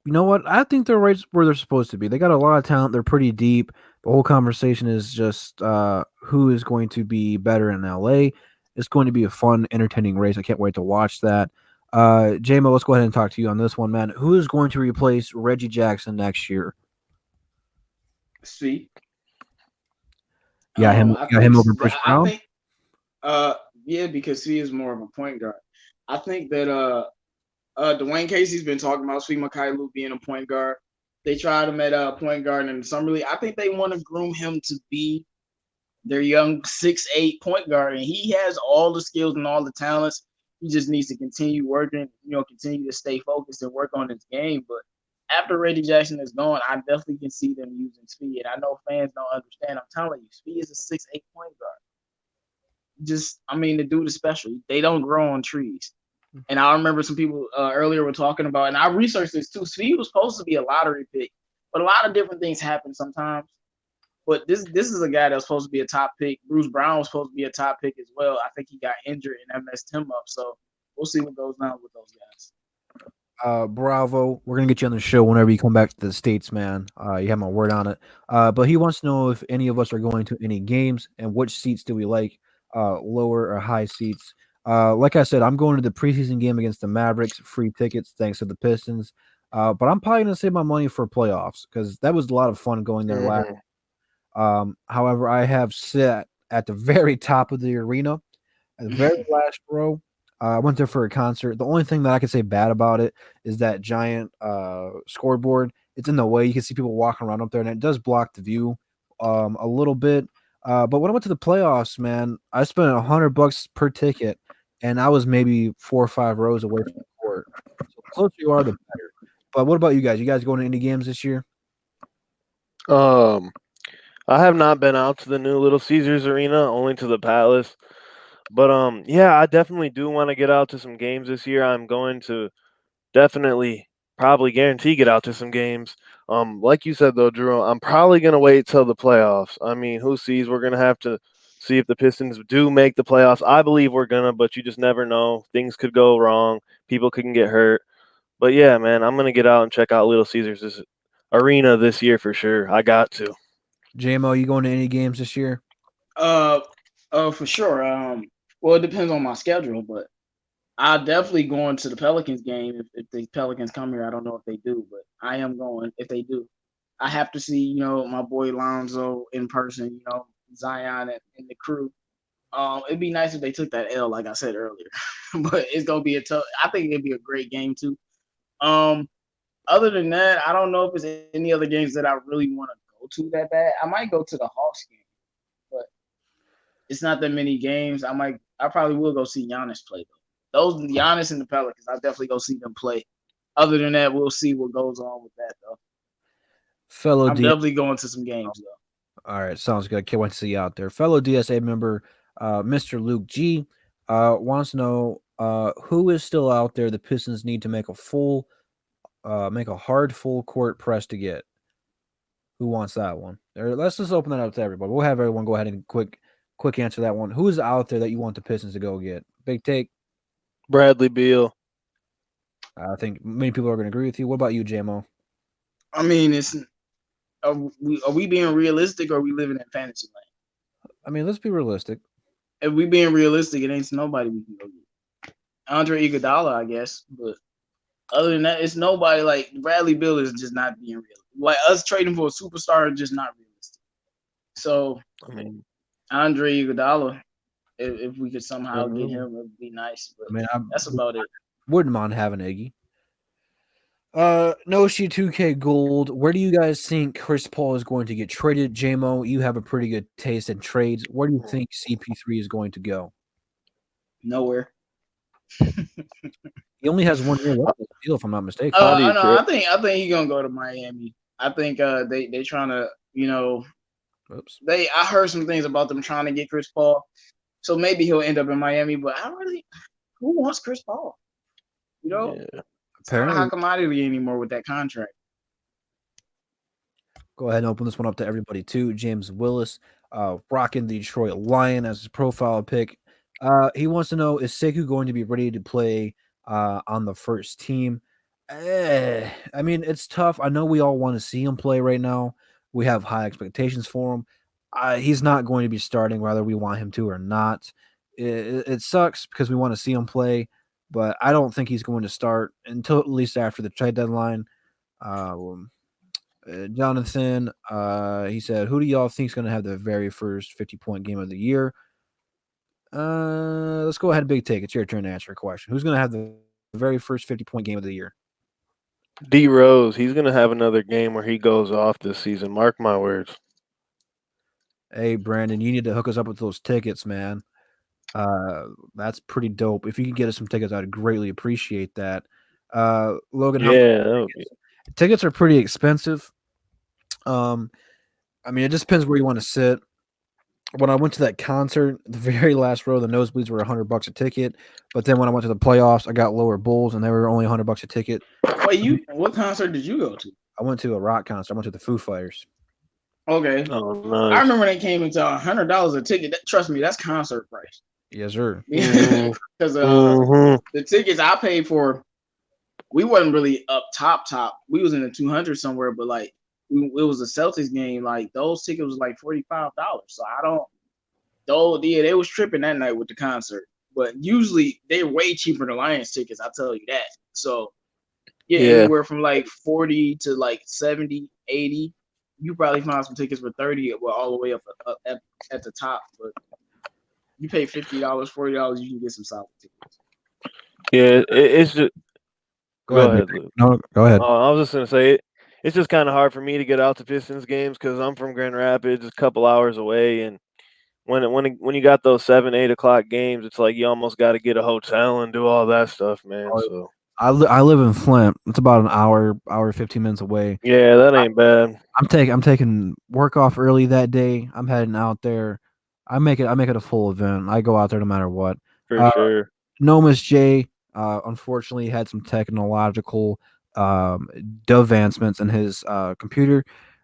You know what? I think they're right where they're supposed to be. They got a lot of talent. They're pretty deep. The whole conversation is just who is going to be better in LA. It's going to be a fun, entertaining race. I can't wait to watch that. JMO, let's go ahead and talk to you on this one, man. Who is going to replace Reggie Jackson next year? See, Yeah, him over Bruce Brown. I think, yeah, because he is more of a point guard. I think that Dwayne Casey's been talking about Sweet Mikhailuk being a point guard. They tried him at point guard in the summer league. I think they want to groom him to be their young 6'8" point guard, and he has all the skills and all the talents. He just needs to continue working, continue to stay focused and work on his game. But after Reggie Jackson is gone, I definitely can see them using Speed. I know fans don't understand. I'm telling you, Speed is a 6'8" point guard. The dude is special. They don't grow on trees. And I remember some people earlier were talking about, and I researched this too. Speed was supposed to be a lottery pick, but a lot of different things happen sometimes. But this is a guy that's supposed to be a top pick. Bruce Brown was supposed to be a top pick as well. I think he got injured and that messed him up. So we'll see what goes on with those guys. Bravo. We're gonna get you on the show whenever you come back to the States, man. You have my word on it. But he wants to know if any of us are going to any games and which seats do we like, lower or high seats. Like I said, I'm going to the preseason game against the Mavericks, free tickets thanks to the Pistons. But I'm probably gonna save my money for playoffs because that was a lot of fun going there last. However, I have sat at the very top of the arena, at the very last row. I went there for a concert. The only thing that I can say bad about it is that giant scoreboard. It's in the way. You can see people walking around up there, and it does block the view a little bit. But when I went to the playoffs, man, I spent $100 per ticket, and I was maybe 4 or 5 rows away from the court. So the closer you are, the better. But what about you guys? You guys going to any games this year? I have not been out to the new Little Caesars Arena, only to the Palace. But yeah, I definitely do want to get out to some games this year. I'm going to definitely probably guarantee get out to some games. Like you said though, Drew, I'm probably gonna wait till the playoffs. I mean, who sees? We're gonna have to see if the Pistons do make the playoffs. I believe we're gonna, but you just never know. Things could go wrong. People can get hurt. But yeah, man, I'm gonna get out and check out Little Caesars Arena this year for sure. I got to. JMO, you going to any games this year? For sure. Well, it depends on my schedule, but I'll definitely going to the Pelicans game if the Pelicans come here. I don't know if they do, but I am going if they do. I have to see, my boy Lonzo in person, Zion and the crew. It'd be nice if they took that L, like I said earlier, but it's gonna be I think it'd be a great game too. Other than that, I don't know if there's any other games that I really want to go to that bad. I might go to the Hawks game, but it's not that many games. I probably will go see Giannis play though. Those Giannis and the Pelicans, I'll definitely go see them play. Other than that, we'll see what goes on with that though. I'm definitely going to some games though. All right, sounds good. Can't wait to see you out there. Fellow DSA member, Mr. Luke G, wants to know who is still out there the Pistons need to make a hard full court press to get. Who wants that one? Let's just open that up to everybody. We'll have everyone go ahead and quick answer that one. Who is out there that you want the Pistons to go get? Big take. Bradley Beal. I think many people are going to agree with you. What about you, JMO? I mean, are we being realistic or are we living in fantasy land? I mean, let's be realistic. If we being realistic, it ain't nobody we can go get. Andre Iguodala, I guess, but other than that, it's nobody. Like Bradley Beal is just not being real. Like us trading for a superstar is just not realistic. So, I mean, Andre Iguodala, if we could somehow get him, it would be nice. But that's about it. Wouldn't mind having Iggy. Noshi 2K Gold. Where do you guys think Chris Paul is going to get traded? JMO, you have a pretty good taste in trades. Where do you think CP3 is going to go? Nowhere. He only has 1 year left of the deal, if I'm not mistaken. I think he's gonna go to Miami. I think they trying to, Oops. I heard some things about them trying to get Chris Paul, so maybe he'll end up in Miami. But who wants Chris Paul? You know, Yeah. it's not a high Apparently, commodity anymore with that contract. go ahead and open this one up to everybody too. James Willis, rocking the Detroit Lion as his profile pick. He wants to know, is Sekou going to be ready to play on the first team? I mean, it's tough. I know we all want to see him play right now. We have high expectations for him. He's not going to be starting, whether we want him to or not. It sucks because we want to see him play, but I don't think he's going to start until at least after the trade deadline. Jonathan, he said, "Who do y'all think is going to have the very first 50-point game of the year?" Let's go ahead, Big Take. It's your turn to answer a question. Who's going to have the very first 50-point game of the year? D Rose, he's gonna have another game where he goes off this season. Mark my words. Hey, Brandon, you need to hook us up with those tickets, man. That's pretty dope. If you could get us some tickets, I'd greatly appreciate that. Logan, how Yeah, that would be. tickets are pretty expensive. I mean, it just depends where you want to sit. When I went to that concert, the very last row, the nosebleeds were $100 a ticket. But then when I went to the playoffs, I got lower bowls, and they were only $100 a ticket. Wait, what concert did you go to? I went to a rock concert. I went to the Foo Fighters. Okay, Oh, I nice. remember they came into $100 a ticket. Trust me, that's concert price. Yes, sir. Mhm. Because Mhm. the tickets I paid for, we wasn't really up top. We was in the 200 somewhere, but like it was a Celtics game. Like those tickets was like $45. So I don't. Though yeah, they was tripping that night with the concert. But usually they're way cheaper than Lions tickets. I tell you that. So yeah, Yeah. anywhere from like 40 to like 70, 80. You probably find some tickets for 30, well, all the way up at the top. But you pay $50, $40, you can get some solid tickets. Yeah. It's just. Go Go ahead, Big ahead, Take. Luke. No, go ahead. I was just gonna say it's just kind of hard for me to get out to Pistons games because I'm from Grand Rapids, a couple hours away, and when you got those 7, 8 o'clock games, it's like you almost got to get a hotel and do all that stuff, man. So I live in Flint. It's about an hour 15 minutes away. yeah, that ain't bad I'm taking work off early that day. I'm heading out there. I make it a full event. I go out there no matter what. for Uh, sure. Nomus J, unfortunately had some technological um, advancements in his computer.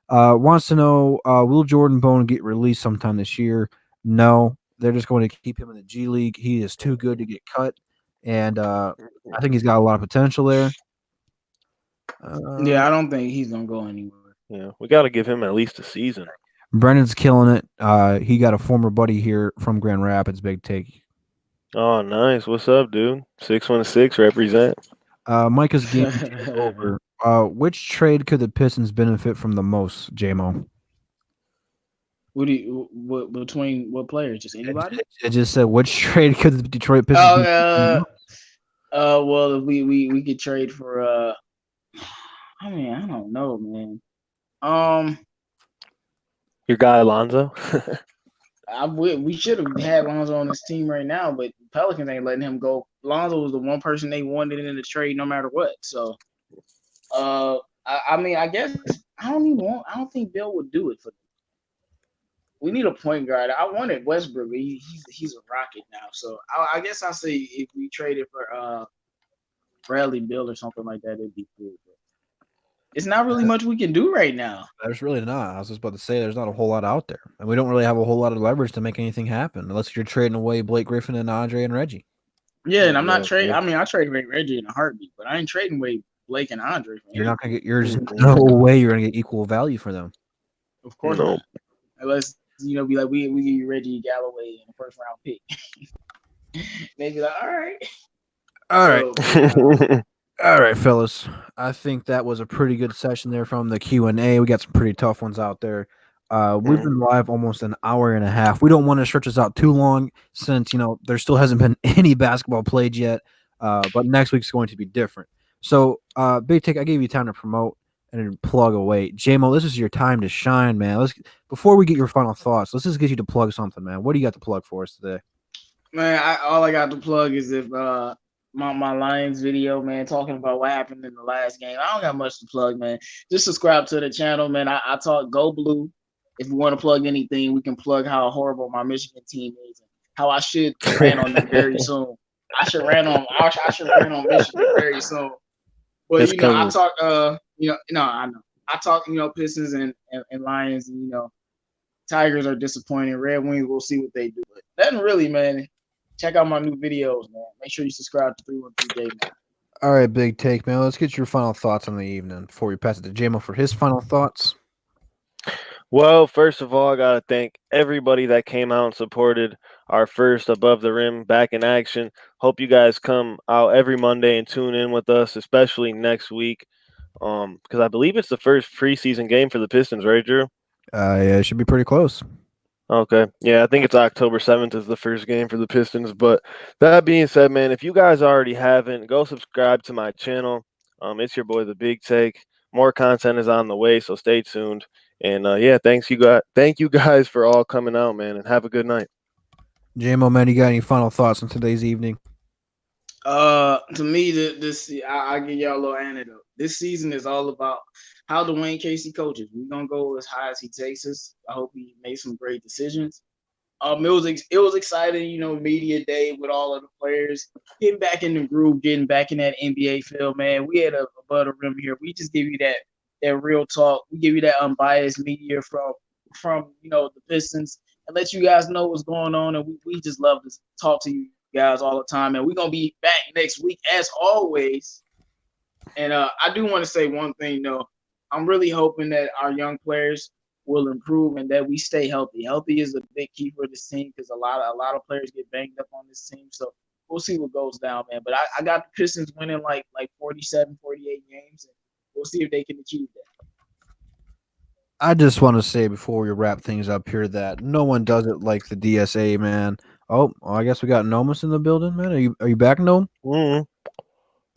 Wants to know, will Jordan Bone get released sometime this year? No, they're just going to keep him in the G League. He is too good to get cut, and I think he's got a lot of potential there. Yeah, I don't think he's gonna go anywhere. Yeah, we got to give him at least a season. Brennan's killing it. He got a former buddy here from Grand Rapids. Big Take. Oh, nice. What's up, dude? 616 represent. Micah's game is over. Which trade could the Pistons benefit from the most, JMO? What between what players? Just anybody? It just said which trade could the Detroit Pistons benefit from the most? Well, we could trade for I mean, I don't know, man. Your guy Alonzo. We should have had Lonzo on this team right now, but Pelicans ain't letting him go. Lonzo was the one person they wanted in the trade, no matter what. So, I mean, I guess I don't think Bill would do it for them. We need a point guard. I wanted Westbrook, but he's a Rocket now. So I guess I say if we traded for Bradley Beal or something like that, it'd be cool. But it's not really much we can do right now. There's really not. I was just about to say there's not a whole lot out there, and we don't really have a whole lot of leverage to make anything happen unless you're trading away Blake Griffin and Andre and Reggie. Yeah, and I'm not Exactly. trading. I mean, I trade Reggie in a heartbeat, but I ain't trading away Blake and Andre. You're not gonna get. There's Mhm. no way you're gonna get equal value for them. Of course No. not. Unless be like we give you Reggie Galloway in the first round pick. Maybe like all right. All right. So, All right, fellas. I think that was a pretty good session there from the Q&A. We got some pretty tough ones out there. We've been live almost an hour and a half. We don't want to stretch this out too long since, there still hasn't been any basketball played yet. But next week's going to be different. So, Big Take, I gave you time to promote and then plug away. JMO, this is your time to shine, man. Before we get your final thoughts, let's just get you to plug something, man. What do you got to plug for us today? man, all I got to plug is if my Lions video, man, talking about what happened in the last game. I don't got much to plug, man. Just subscribe to the channel, man. I talk Go Blue. If we want to plug anything, we can plug how horrible my Michigan team is and how I should rant on them very soon. I should rant on Michigan very soon. But It's I coming. talk no, I know. I talk, Pistons and Lions, and Tigers are disappointing. Red Wings, we'll see what they do. But nothing really, man. Check out my new videos, man. Make sure you subscribe to 313J, man. All right, big take, man. Let's get your final thoughts on the evening before we pass it to JMO for his final thoughts. Well, first of all, I got to thank everybody that came out and supported our first Above the Rim back in action. Hope you guys come out every Monday and tune in with us, especially next week. Because I believe it's the first preseason game for the Pistons, right, Drew? Yeah, it should be pretty close. Okay. Yeah, I think it's October 7th is the first game for the Pistons. But that being said, man, if you guys already haven't, go subscribe to my channel. It's your boy, The Big Take. More content is on the way, so stay tuned. And yeah, thank you guys for all coming out, man, and have a good night. JMO, man, you got any final thoughts on today's evening? To me, I'll give y'all a little anecdote. This season is all about how Dwayne Casey coaches. We're gonna go as high as he takes us. I hope he made some great decisions. It was exciting, media day with all of the players getting back in the groove, getting back in that NBA field, man. We had a above the rim here. We just give you that real talk. We give you that unbiased media from the Pistons and let you guys know what's going on. And we just love to talk to you guys all the time. And we're gonna be back next week as always. And I do want to say one thing though. I'm really hoping that our young players will improve and that we stay healthy. Healthy is a big key for this team because a lot of players get banged up on this team. So we'll see what goes down, man. But I got the Pistons winning like 47, 48 games, and we'll see if they can achieve that. I just want to say before we wrap things up here that no one does it like the DSA, man. Oh, well, I guess we got Nomus in the building, man. Are you back, Gnome? Mm-hmm.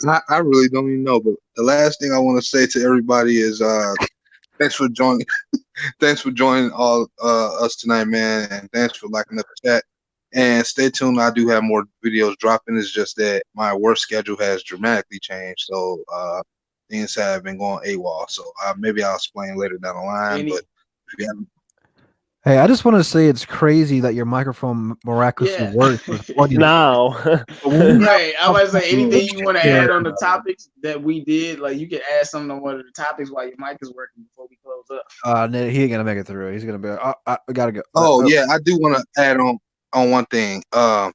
I really don't even know, but the last thing I want to say to everybody is thanks for joining. Thanks for joining all us tonight, man, and thanks for liking up the chat. And stay tuned. I do have more videos dropping. It's just that my work schedule has dramatically changed, so things have been going AWOL. So maybe I'll explain later down the line. But if you haven't. Hey, I just want to say it's crazy that your microphone miraculously works. Now. Right. I was say anything you want to add on the topics that we did, like you can add something on one of the topics while your mic is working before we close up. He ain't gonna make it through. He's gonna be. I gotta go. Yeah, I do want to add on one thing. I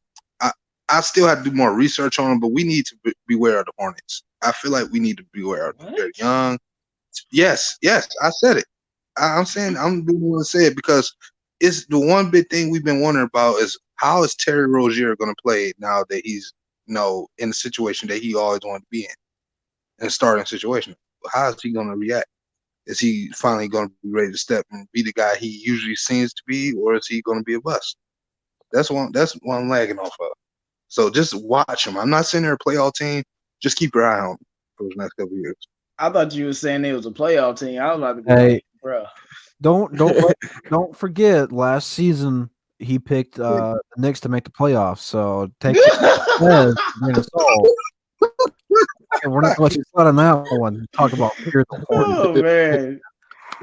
still have to do more research on them, but we need to beware of the Hornets. I feel like we need to beware of them. They're young. Yes, I said it. I'm saying I'm the one to say it because it's the one big thing we've been wondering about is how is Terry Rozier going to play now that he's in the situation that he always wanted to be in a starting situation. How is he going to react? Is he finally going to be ready to step and be the guy he usually seems to be, or is he going to be a bust? That's one I'm lagging off of. So just watch him. I'm not saying they're a playoff team. Just keep your eye on him for the next couple of years. I thought you were saying it was a playoff team. I was about to be like, bro. Don't forget last season he picked the Knicks to make the playoffs. So take it. We're not going to let you slide on that one. Talk about fear the Hornets. Oh man.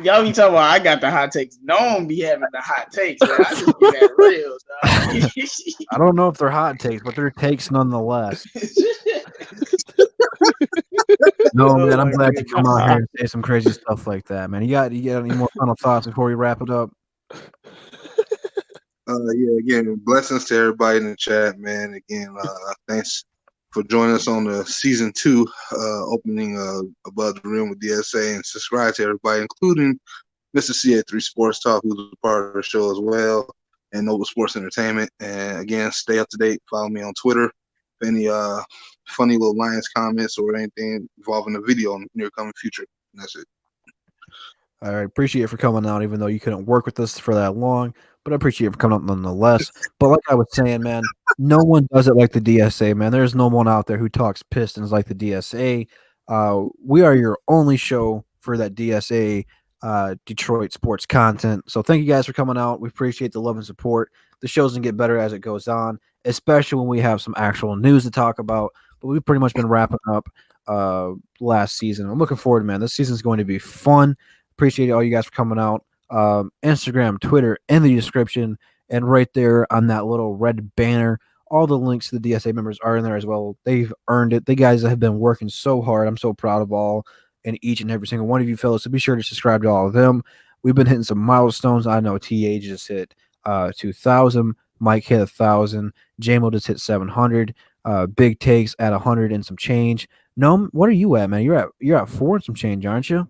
Y'all be talking about I got the hot takes. No one be having the hot takes, man. I just get that real, dog. I don't know if they're hot takes, but they're takes nonetheless. No, man, I'm glad you come out here and say some crazy stuff like that, man. You got any more final thoughts before we wrap it up? Yeah, again, blessings to everybody in the chat, man. Again, thanks for joining us on the season 2 opening Above the Rim with DSA, and subscribe to everybody, including Mr. CA3 Sports Talk, who's a part of the show as well, and Noble Sports Entertainment. And again, stay up to date. Follow me on Twitter. If any funny little Lions comments or anything involving the video in the near coming future. And that's it. All right, appreciate it for coming out, even though you couldn't work with us for that long. But I appreciate it for coming out nonetheless. But like I was saying, man, no one does it like the DSA, man. There's no one out there who talks Pistons like the DSA. We are your only show for that DSA Detroit sports content. So thank you guys for coming out. We appreciate the love and support. The show's going to get better as it goes on, especially when we have some actual news to talk about. But we've pretty much been wrapping up last season. I'm looking forward, man. This season's going to be fun. Appreciate all you guys for coming out. Instagram, Twitter, in the description, and right there on that little red banner. All the links to the DSA members are in there as well. They've earned it. The guys have been working so hard. I'm so proud of all and each and every single one of you fellas. So be sure to subscribe to all of them. We've been hitting some milestones. I know TA just hit 2,000. Mike hit 1,000. JMO just hit 700. Big Takes at 100 and some change. Gnome, what are you at, man? You're at 4 and some change, aren't you?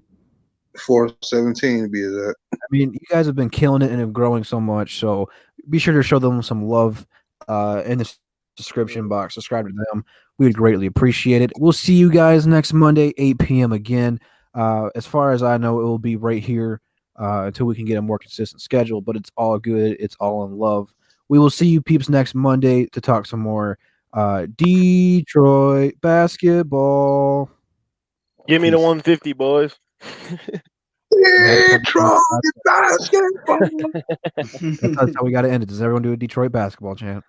417 to be exact. I mean, you guys have been killing it and have growing so much. So be sure to show them some love in the description box. Subscribe to them. We would greatly appreciate it. We'll see you guys next Monday, 8 p.m. again. As far as I know, it will be right here until we can get a more consistent schedule. But it's all good. It's all in love. We will see you peeps next Monday to talk some more Detroit basketball. Give me the Peace. 150, boys. Detroit basketball. That's how we got to end it. Does everyone do a Detroit basketball chant?